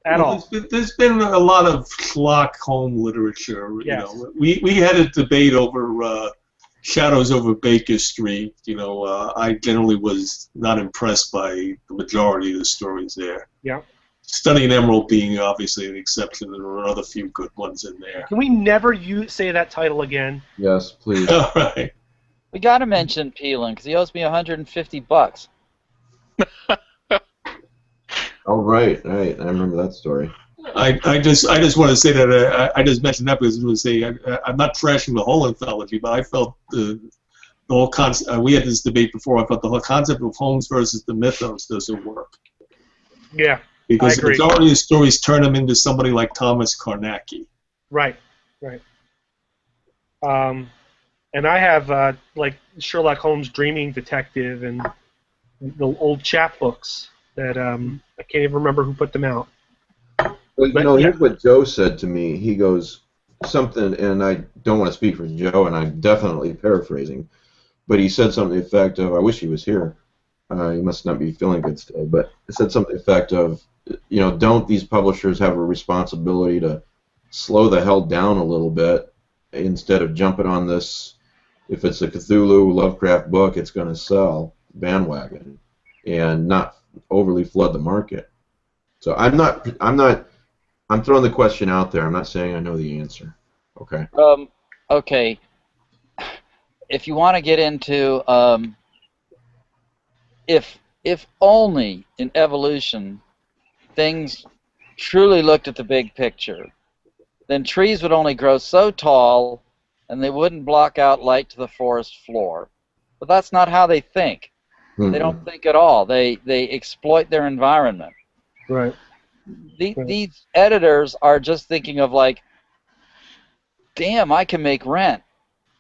[SPEAKER 5] at all.
[SPEAKER 2] There's been a lot of schlock home literature.
[SPEAKER 5] Yes.
[SPEAKER 2] You know, we had a debate over Shadows over Baker Street. You know, I generally was not impressed by the majority of the stories there.
[SPEAKER 5] Yeah.
[SPEAKER 2] Study in Emerald being obviously an exception. There were other few good ones in there.
[SPEAKER 5] Can we never say that title again?
[SPEAKER 1] Yes, please.
[SPEAKER 2] All right.
[SPEAKER 4] We got to mention Peelan because he owes me $150.
[SPEAKER 1] Oh, right. I remember that story.
[SPEAKER 2] I just want to say that I just mentioned that because I was say I'm not trashing the whole anthology, but I felt the whole concept. We had this debate before. I felt the whole concept of Holmes versus the mythos doesn't work.
[SPEAKER 5] Yeah.
[SPEAKER 2] Because
[SPEAKER 5] I agree.
[SPEAKER 2] the majority of stories turn him into somebody like Thomas Carnacki.
[SPEAKER 5] Right. And I have like Sherlock Holmes Dreaming Detective and the old chapbooks that I can't even remember who put them out.
[SPEAKER 1] Well, you know, here's what Joe said to me. He goes something, and I don't want to speak for Joe, and I'm definitely paraphrasing, but he said something to the effect of, I wish he was here. He must not be feeling good today, but he said something to the effect of, you know, don't these publishers have a responsibility to slow the hell down a little bit instead of jumping on this, if it's a Cthulhu Lovecraft book, it's going to sell bandwagon and not overly flood the market. So I'm throwing the question out there. I'm not saying I know the answer. Okay.
[SPEAKER 4] Okay. If you want to get into if only in evolution things truly looked at the big picture, then trees would only grow so tall and they wouldn't block out light to the forest floor. But that's not how they think. They don't think at all. They exploit their environment.
[SPEAKER 5] Right.
[SPEAKER 4] These editors are just thinking of like, damn, I can make rent.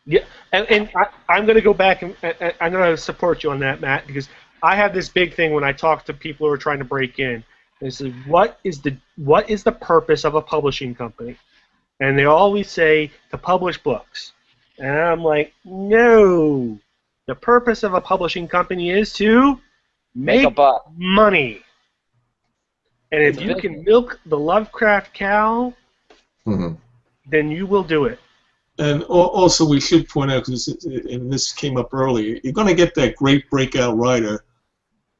[SPEAKER 5] Yeah, and I'm going to go back and I'm going to support you on that, Matt, because I have this big thing when I talk to people who are trying to break in. They say, what is the purpose of a publishing company? And they always say to publish books. And I'm like, no. The purpose of a publishing company is to make
[SPEAKER 4] a buck.
[SPEAKER 5] money. And if you can milk the Lovecraft cow, then you will do it.
[SPEAKER 2] And also, we should point out, and this came up earlier, you're going to get that great breakout writer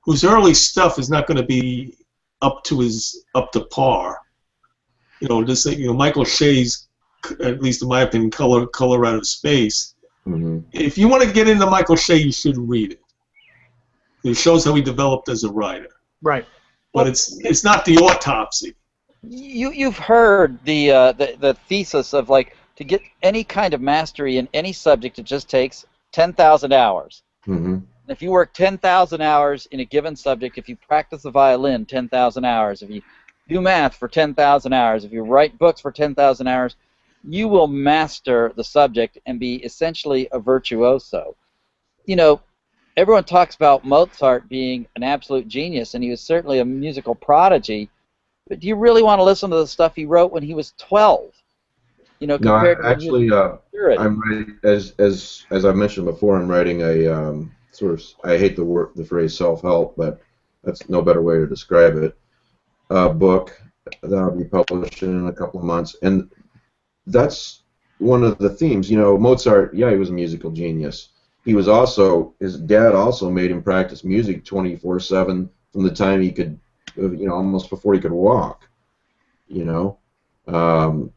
[SPEAKER 2] whose early stuff is not going to be up to par. You know, just like, you know, Michael Shea's, at least in my opinion, Color Out of Space. If you want to get into Michael Shea, you should read it. It shows how he developed as a writer.
[SPEAKER 5] Right.
[SPEAKER 2] But it's not the autopsy.
[SPEAKER 4] You've heard the thesis of like, to get any kind of mastery in any subject, it just takes 10,000 hours. If you work 10,000 hours in a given subject, if you practice the violin 10,000 hours, if you do math for 10,000 hours, if you write books for 10,000 hours, you will master the subject and be essentially a virtuoso. You know, everyone talks about Mozart being an absolute genius, and he was certainly a musical prodigy, but do you really want to listen to the stuff he wrote when he was 12? You know, compared to
[SPEAKER 1] actually, I'm writing, as I've mentioned before, I'm writing a sort of, I hate the phrase self-help, but that's no better way to describe it, book that'll be published in a couple of months, and that's one of the themes. You know, Mozart, yeah, he was a musical genius. He was also, his dad also made him practice music 24/7 from the time he could, you know, almost before he could walk. You know,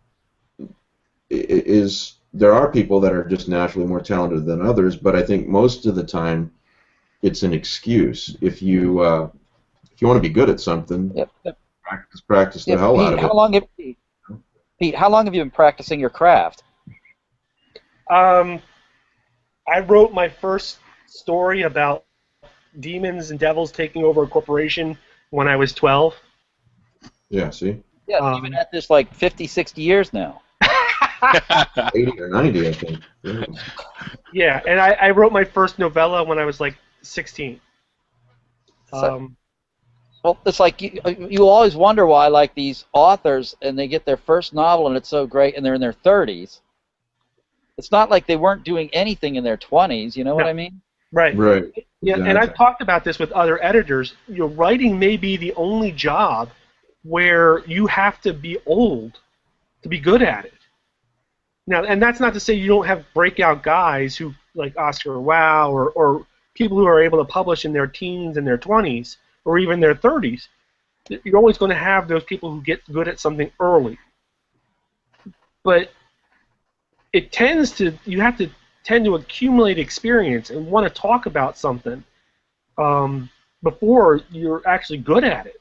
[SPEAKER 1] there are people that are just naturally more talented than others, but I think most of the time it's an excuse. If you want to be good at something, practice the hell out of it.
[SPEAKER 4] Pete, how long have you been practicing your craft?
[SPEAKER 5] I wrote my first story about demons and devils taking over a corporation when I was 12.
[SPEAKER 1] Yeah, see?
[SPEAKER 4] Yeah, you've been at this like 50, 60 years now.
[SPEAKER 1] 80 or 90, I think.
[SPEAKER 5] Yeah, and I wrote my first novella when I was like 16.
[SPEAKER 4] Well, it's like you always wonder why, like, these authors, and they get their first novel and it's so great, and they're in their 30s. It's not like they weren't doing anything in their 20s, you know what I mean?
[SPEAKER 5] Right.
[SPEAKER 1] Right.
[SPEAKER 5] Yeah, and
[SPEAKER 1] Exactly.
[SPEAKER 5] I've talked about this with other editors. Writing may be the only job where you have to be old to be good at it. Now, and that's not to say you don't have breakout guys who like Oscar Wilde or people who are able to publish in their teens and their 20s or even their 30s. You're always going to have those people who get good at something early. But it tends to, you have to tend to accumulate experience and want to talk about something before you're actually good at it.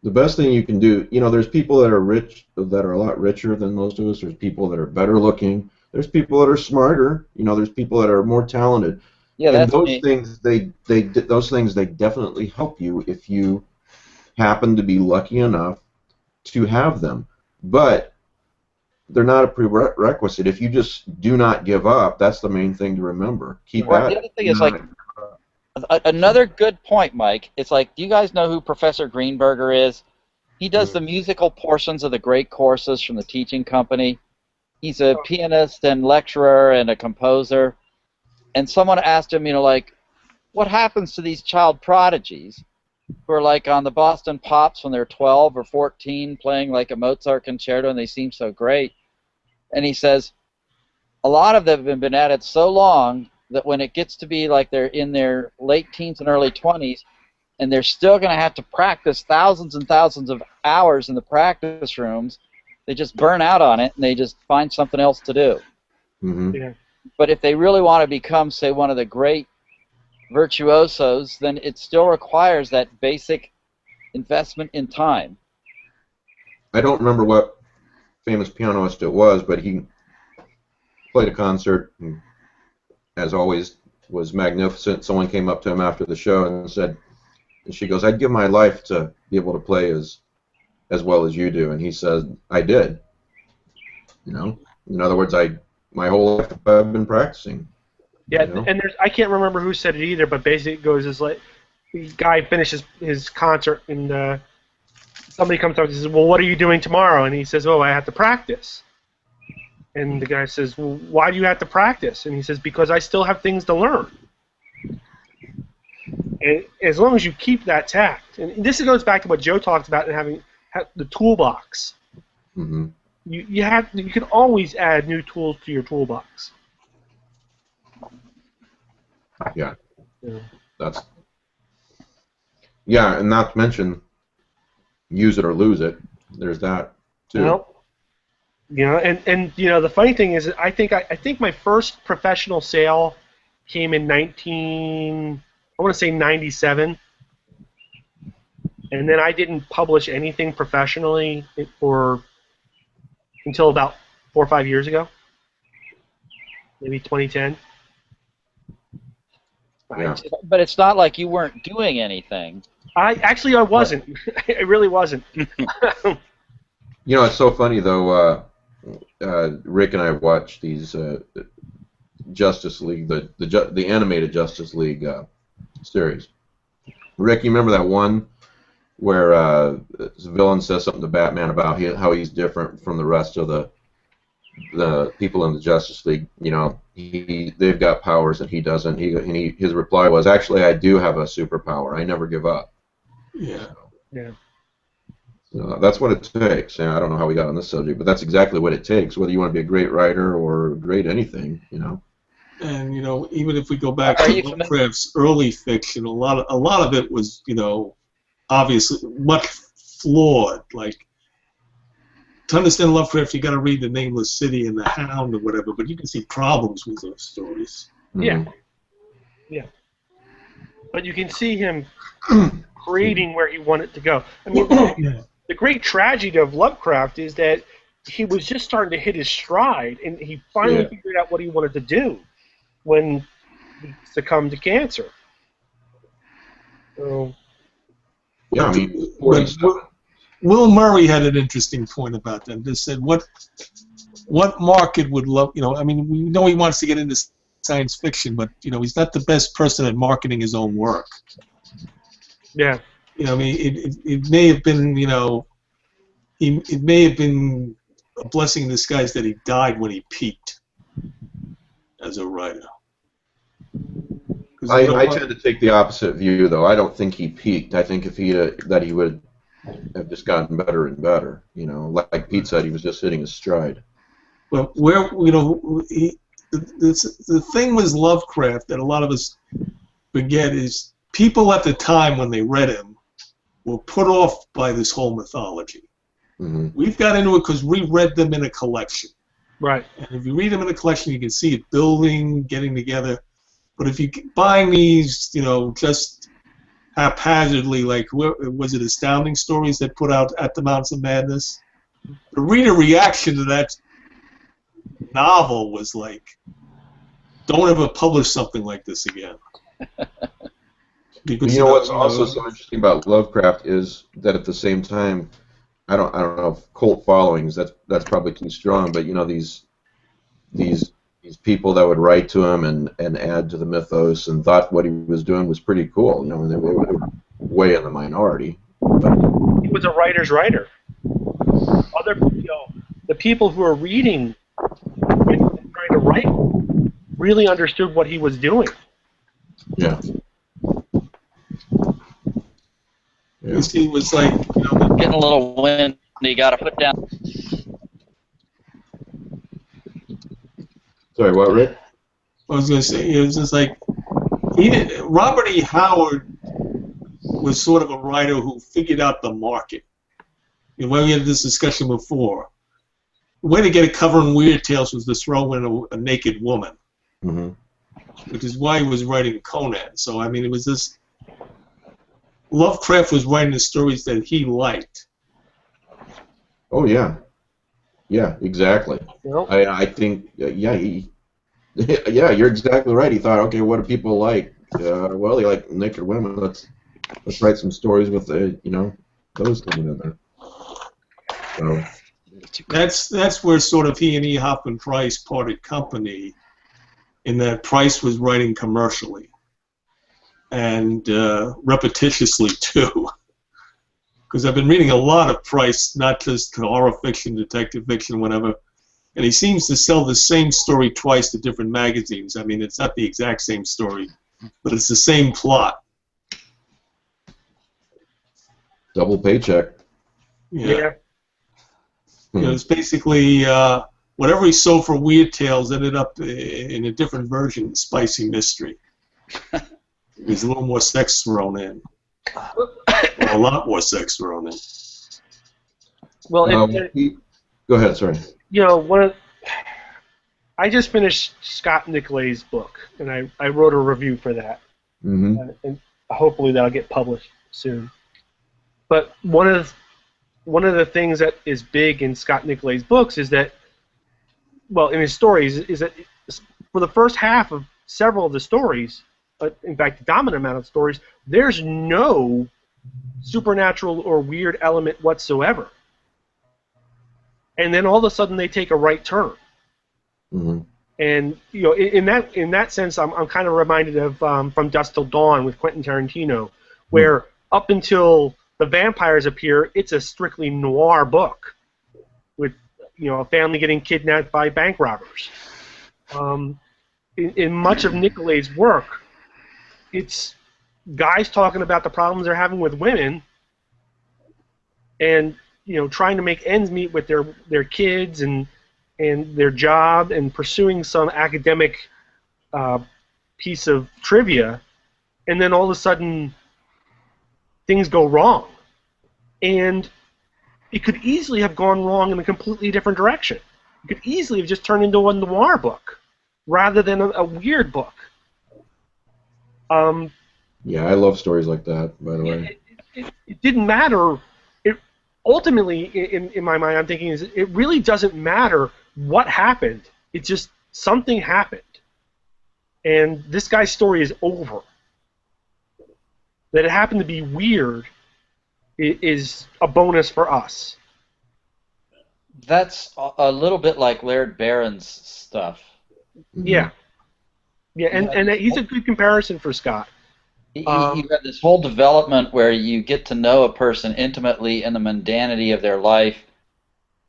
[SPEAKER 1] The best thing you can do, there's people that are rich, that are a lot richer than most of us. There's people that are better looking. There's people that are smarter. There's people that are more talented.
[SPEAKER 4] Yeah,
[SPEAKER 1] And
[SPEAKER 4] that's
[SPEAKER 1] those
[SPEAKER 4] me.
[SPEAKER 1] things, they definitely help you if you happen to be lucky enough to have them. But they're not a prerequisite. If you just do not give up, that's the main thing to remember. Keep
[SPEAKER 4] Well,
[SPEAKER 1] at
[SPEAKER 4] the
[SPEAKER 1] it.
[SPEAKER 4] other thing is, like, another good point, Mike. It's like, do you guys know who Professor Greenberger is? He does the musical portions of the great courses from the teaching company. He's a pianist and lecturer and a composer. And someone asked him, like, what happens to these child prodigies who are like on the Boston Pops when they're 12 or 14 playing like a Mozart concerto and they seem so great? And he says, a lot of them have been at it so long that when it gets to be like they're in their late teens and early 20s, and they're still going to have to practice thousands and thousands of hours in the practice rooms, they just burn out on it and they just find something else to do.
[SPEAKER 1] Mm-hmm.
[SPEAKER 5] Yeah.
[SPEAKER 4] But if they really want to become, say, one of the great virtuosos, then it still requires that basic investment in time.
[SPEAKER 1] I don't remember what famous pianist it was, but he played a concert, and, as always, was magnificent. Someone came up to him after the show and said, and she goes, I'd give my life to be able to play as well as you do. And he said, I did. In other words, my whole life I've been practicing.
[SPEAKER 5] Yeah, and I can't remember who said it either, but basically it goes as like, the guy finishes his concert and somebody comes up and says, well, what are you doing tomorrow? And he says, oh, I have to practice. And the guy says, well, why do you have to practice? And he says, because I still have things to learn. And as long as you keep that tact, and this goes back to what Joe talked about and having the toolbox.
[SPEAKER 1] Mm-hmm.
[SPEAKER 5] You can always add new tools to your toolbox.
[SPEAKER 1] Yeah. And not to mention, use it or lose it. There's that too.
[SPEAKER 5] Well, and the funny thing is, I think my first professional sale came in 97, and then I didn't publish anything professionally until about 4 or 5 years ago, maybe 2010.
[SPEAKER 1] Yeah.
[SPEAKER 4] But it's not like you weren't doing anything.
[SPEAKER 5] I wasn't. I really wasn't.
[SPEAKER 1] It's so funny though. Rick and I watched these Justice League, the animated Justice League series. Rick, you remember that one where the villain says something to Batman about how he's different from the rest of the people in the Justice League? They've got powers and he doesn't. His reply was, actually, I do have a superpower. I never give up.
[SPEAKER 2] Yeah.
[SPEAKER 5] Yeah.
[SPEAKER 1] So that's what it takes. And I don't know how we got on this subject, but that's exactly what it takes. Whether you want to be a great writer or great anything,
[SPEAKER 2] And even if we go back to Lovecraft's early fiction, a lot of it was, obviously much flawed. Like, to understand Lovecraft, you got to read The Nameless City and The Hound or whatever. But you can see problems with those stories.
[SPEAKER 5] Yeah. Yeah. But you can see him creating where he wanted to go. I mean, the great tragedy of Lovecraft is that he was just starting to hit his stride, and he finally figured out what he wanted to do when he succumbed to cancer. So,
[SPEAKER 1] Yeah, I mean,
[SPEAKER 2] Will Murray had an interesting point about that. They said, what market would love, I mean, we know he wants to get into science fiction, but, he's not the best person at marketing his own work.
[SPEAKER 5] Yeah.
[SPEAKER 2] I mean, it may have been, it may have been a blessing in disguise that he died when he peaked as a writer.
[SPEAKER 1] I tend to take the opposite view, though. I don't think he peaked. I think if he would have just gotten better and better. You know, like Pete said, he was just hitting his stride.
[SPEAKER 2] Well, the thing with Lovecraft that a lot of us forget is people at the time when they read him were put off by this whole mythology.
[SPEAKER 1] Mm-hmm.
[SPEAKER 2] We've got into it because we read them in a collection.
[SPEAKER 5] Right.
[SPEAKER 2] And if you read them in a collection, you can see it building, getting together. But if you're buying these, just haphazardly, like, was it Astounding Stories that put out At the Mountains of Madness? The reader reaction to that novel was like, don't ever publish something like this again. Because,
[SPEAKER 1] what's also so interesting about Lovecraft is that at the same time, I don't know if cult followings, that's probably too strong, but these people that would write to him and add to the mythos and thought what he was doing was pretty cool. And they were way in the minority. But
[SPEAKER 5] he was a writer's writer. The people who are reading and trying to write really understood what he was doing.
[SPEAKER 1] Yeah.
[SPEAKER 2] You see, it was like,
[SPEAKER 4] getting a little wind. You got to put down.
[SPEAKER 1] Sorry, what, Rick?
[SPEAKER 2] I was going to say, it was just like, Robert E. Howard was sort of a writer who figured out the market. We had this discussion before. The way to get a cover in Weird Tales was to throw in a naked woman,
[SPEAKER 1] mm-hmm.
[SPEAKER 2] which is why he was writing Conan. So, I mean, it was this... Lovecraft was writing the stories that he liked.
[SPEAKER 1] Oh, yeah. Yeah, exactly.
[SPEAKER 5] Well,
[SPEAKER 1] I think, yeah, you're exactly right. He thought, okay, what do people like? Well, they like naked women. Let's write some stories with those coming in there. So
[SPEAKER 2] that's where sort of he and E. Hoffman Price parted company, in that Price was writing commercially and repetitiously too. Because I've been reading a lot of Price, not just horror fiction, detective fiction, whatever, and he seems to sell the same story twice to different magazines. I mean, it's not the exact same story, but it's the same plot.
[SPEAKER 1] double paycheck.
[SPEAKER 2] Yeah. It's basically whatever he sold for Weird Tales ended up in a different version, Spicy Mystery. There's a little more sex thrown in. A lot more sex thrown in.
[SPEAKER 5] Well,
[SPEAKER 1] go ahead. Sorry.
[SPEAKER 5] I just finished Scott Nicolay's book, and I wrote a review for that, and hopefully that'll get published soon. But one of the things that is big in Scott Nicolay's books is that, well, in his stories, is that for the first half of several of the stories, in fact, the dominant amount of stories, there's no supernatural or weird element whatsoever. And then all of a sudden they take a right turn.
[SPEAKER 1] Mm-hmm.
[SPEAKER 5] And in that sense, I'm kind of reminded of From Dusk Till Dawn with Quentin Tarantino, where up until the vampires appear, it's a strictly noir book with a family getting kidnapped by bank robbers. In much of Nicolay's work, it's guys talking about the problems they're having with women, and trying to make ends meet with their kids and their job, and pursuing some academic piece of trivia, and then all of a sudden things go wrong, and it could easily have gone wrong in a completely different direction. It could easily have just turned into a noir book rather than a weird book.
[SPEAKER 1] Yeah, I love stories like that, by the way.
[SPEAKER 5] It didn't matter. Ultimately, in my mind, I'm thinking it really doesn't matter what happened. It's just something happened, and this guy's story is over. That it happened to be weird is a bonus for us.
[SPEAKER 4] That's a little bit like Laird Barron's stuff.
[SPEAKER 5] Yeah. Yeah, and he's a good comparison for Scott.
[SPEAKER 4] You got this whole development where you get to know a person intimately in the mundanity of their life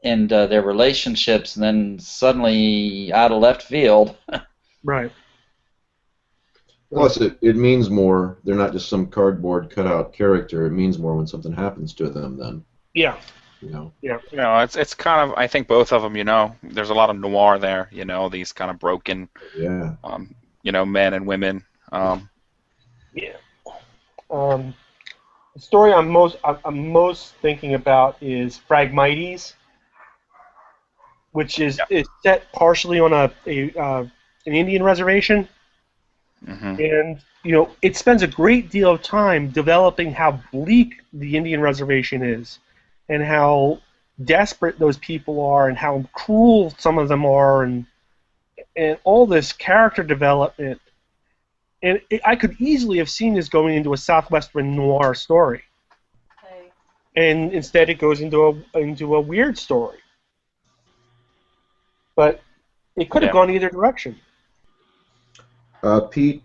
[SPEAKER 4] and their relationships, and then suddenly, out of left field.
[SPEAKER 5] Right.
[SPEAKER 1] Plus, it means more. They're not just some cardboard cutout character. It means more when something happens to them. Then,
[SPEAKER 5] Yeah.
[SPEAKER 1] you know.
[SPEAKER 5] Yeah.
[SPEAKER 3] You know, it's kind of, I think both of them, you know, there's a lot of noir there, you know, these kind of broken,
[SPEAKER 1] Yeah.
[SPEAKER 3] you know, men and women.
[SPEAKER 5] Yeah. The story I'm most thinking about is Phragmites, which is set partially on an Indian reservation, and it spends a great deal of time developing how bleak the Indian reservation is, and how desperate those people are, and how cruel some of them are, and all this character development. And I could easily have seen this going into a southwestern noir story, and instead it goes into a weird story. But it could have gone either direction.
[SPEAKER 1] Pete,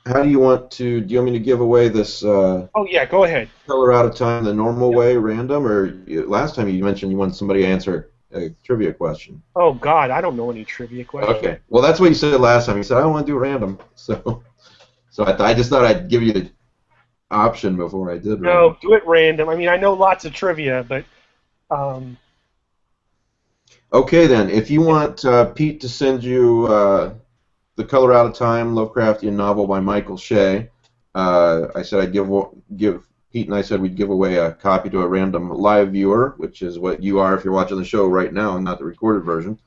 [SPEAKER 1] how do you want to? Do you want me to give away this?
[SPEAKER 5] Oh yeah, go ahead.
[SPEAKER 1] Color out of time the normal way, random, or last time you mentioned you wanted somebody to answer a trivia question.
[SPEAKER 5] Oh God, I don't know any trivia questions.
[SPEAKER 1] Okay, well that's what you said last time. You said I don't want to do random, so I just thought I'd give you the option before I did.
[SPEAKER 5] No,
[SPEAKER 1] random.
[SPEAKER 5] do it random. I mean, I know lots of trivia, but.
[SPEAKER 1] Okay then, if you want Pete to send you The Color Out of Time, Lovecraftian novel by Michael Shea, I said I'd give Pete and I said we'd give away a copy to a random live viewer, which is what you are if you're watching the show right now and not the recorded version.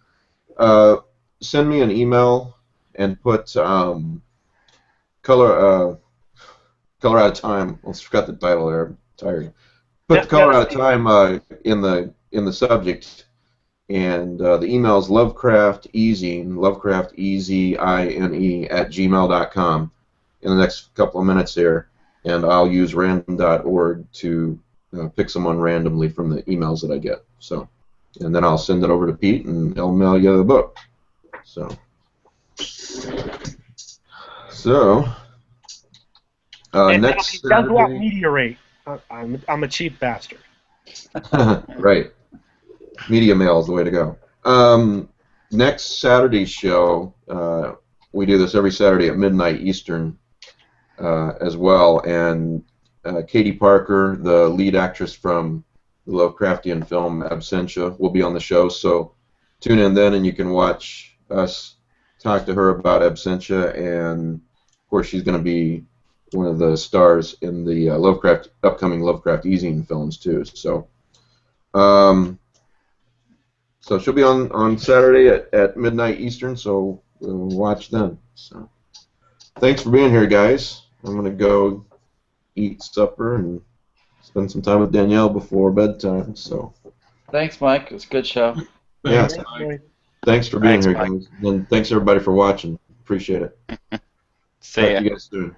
[SPEAKER 1] Send me an email and put Color Out of Time. I forgot the title there. I'm tired. Put The Color Out of Time in the subject. And the email is Lovecraft eZine, Lovecraft eZine @gmail.com in the next couple of minutes here, and I'll use random.org to pick someone randomly from the emails that I get. So, and then I'll send it over to Pete, and he'll mail you the book. So next
[SPEAKER 5] It does go out
[SPEAKER 1] Saturday,
[SPEAKER 5] media rate. I'm a cheap bastard.
[SPEAKER 1] right. Media mail is the way to go. Next Saturday's show, we do this every Saturday at midnight Eastern as well, and Katie Parker, the lead actress from the Lovecraftian film Absentia, will be on the show, so tune in then and you can watch us talk to her about Absentia, and of course she's going to be one of the stars in the upcoming Lovecraft eZine films too, so so she'll be on Saturday at midnight Eastern, so we'll watch then. So thanks for being here, guys. I'm going to go eat supper and spend some time with Danielle before bedtime. So
[SPEAKER 4] Thanks, Mike. It was a good show.
[SPEAKER 2] Thanks,
[SPEAKER 1] Yeah.
[SPEAKER 2] Mike.
[SPEAKER 1] Thanks for being
[SPEAKER 3] Thanks,
[SPEAKER 1] here,
[SPEAKER 3] Mike.
[SPEAKER 1] guys. And thanks everybody for watching. Appreciate it.
[SPEAKER 3] See
[SPEAKER 1] Talk
[SPEAKER 3] ya.
[SPEAKER 1] to you guys soon.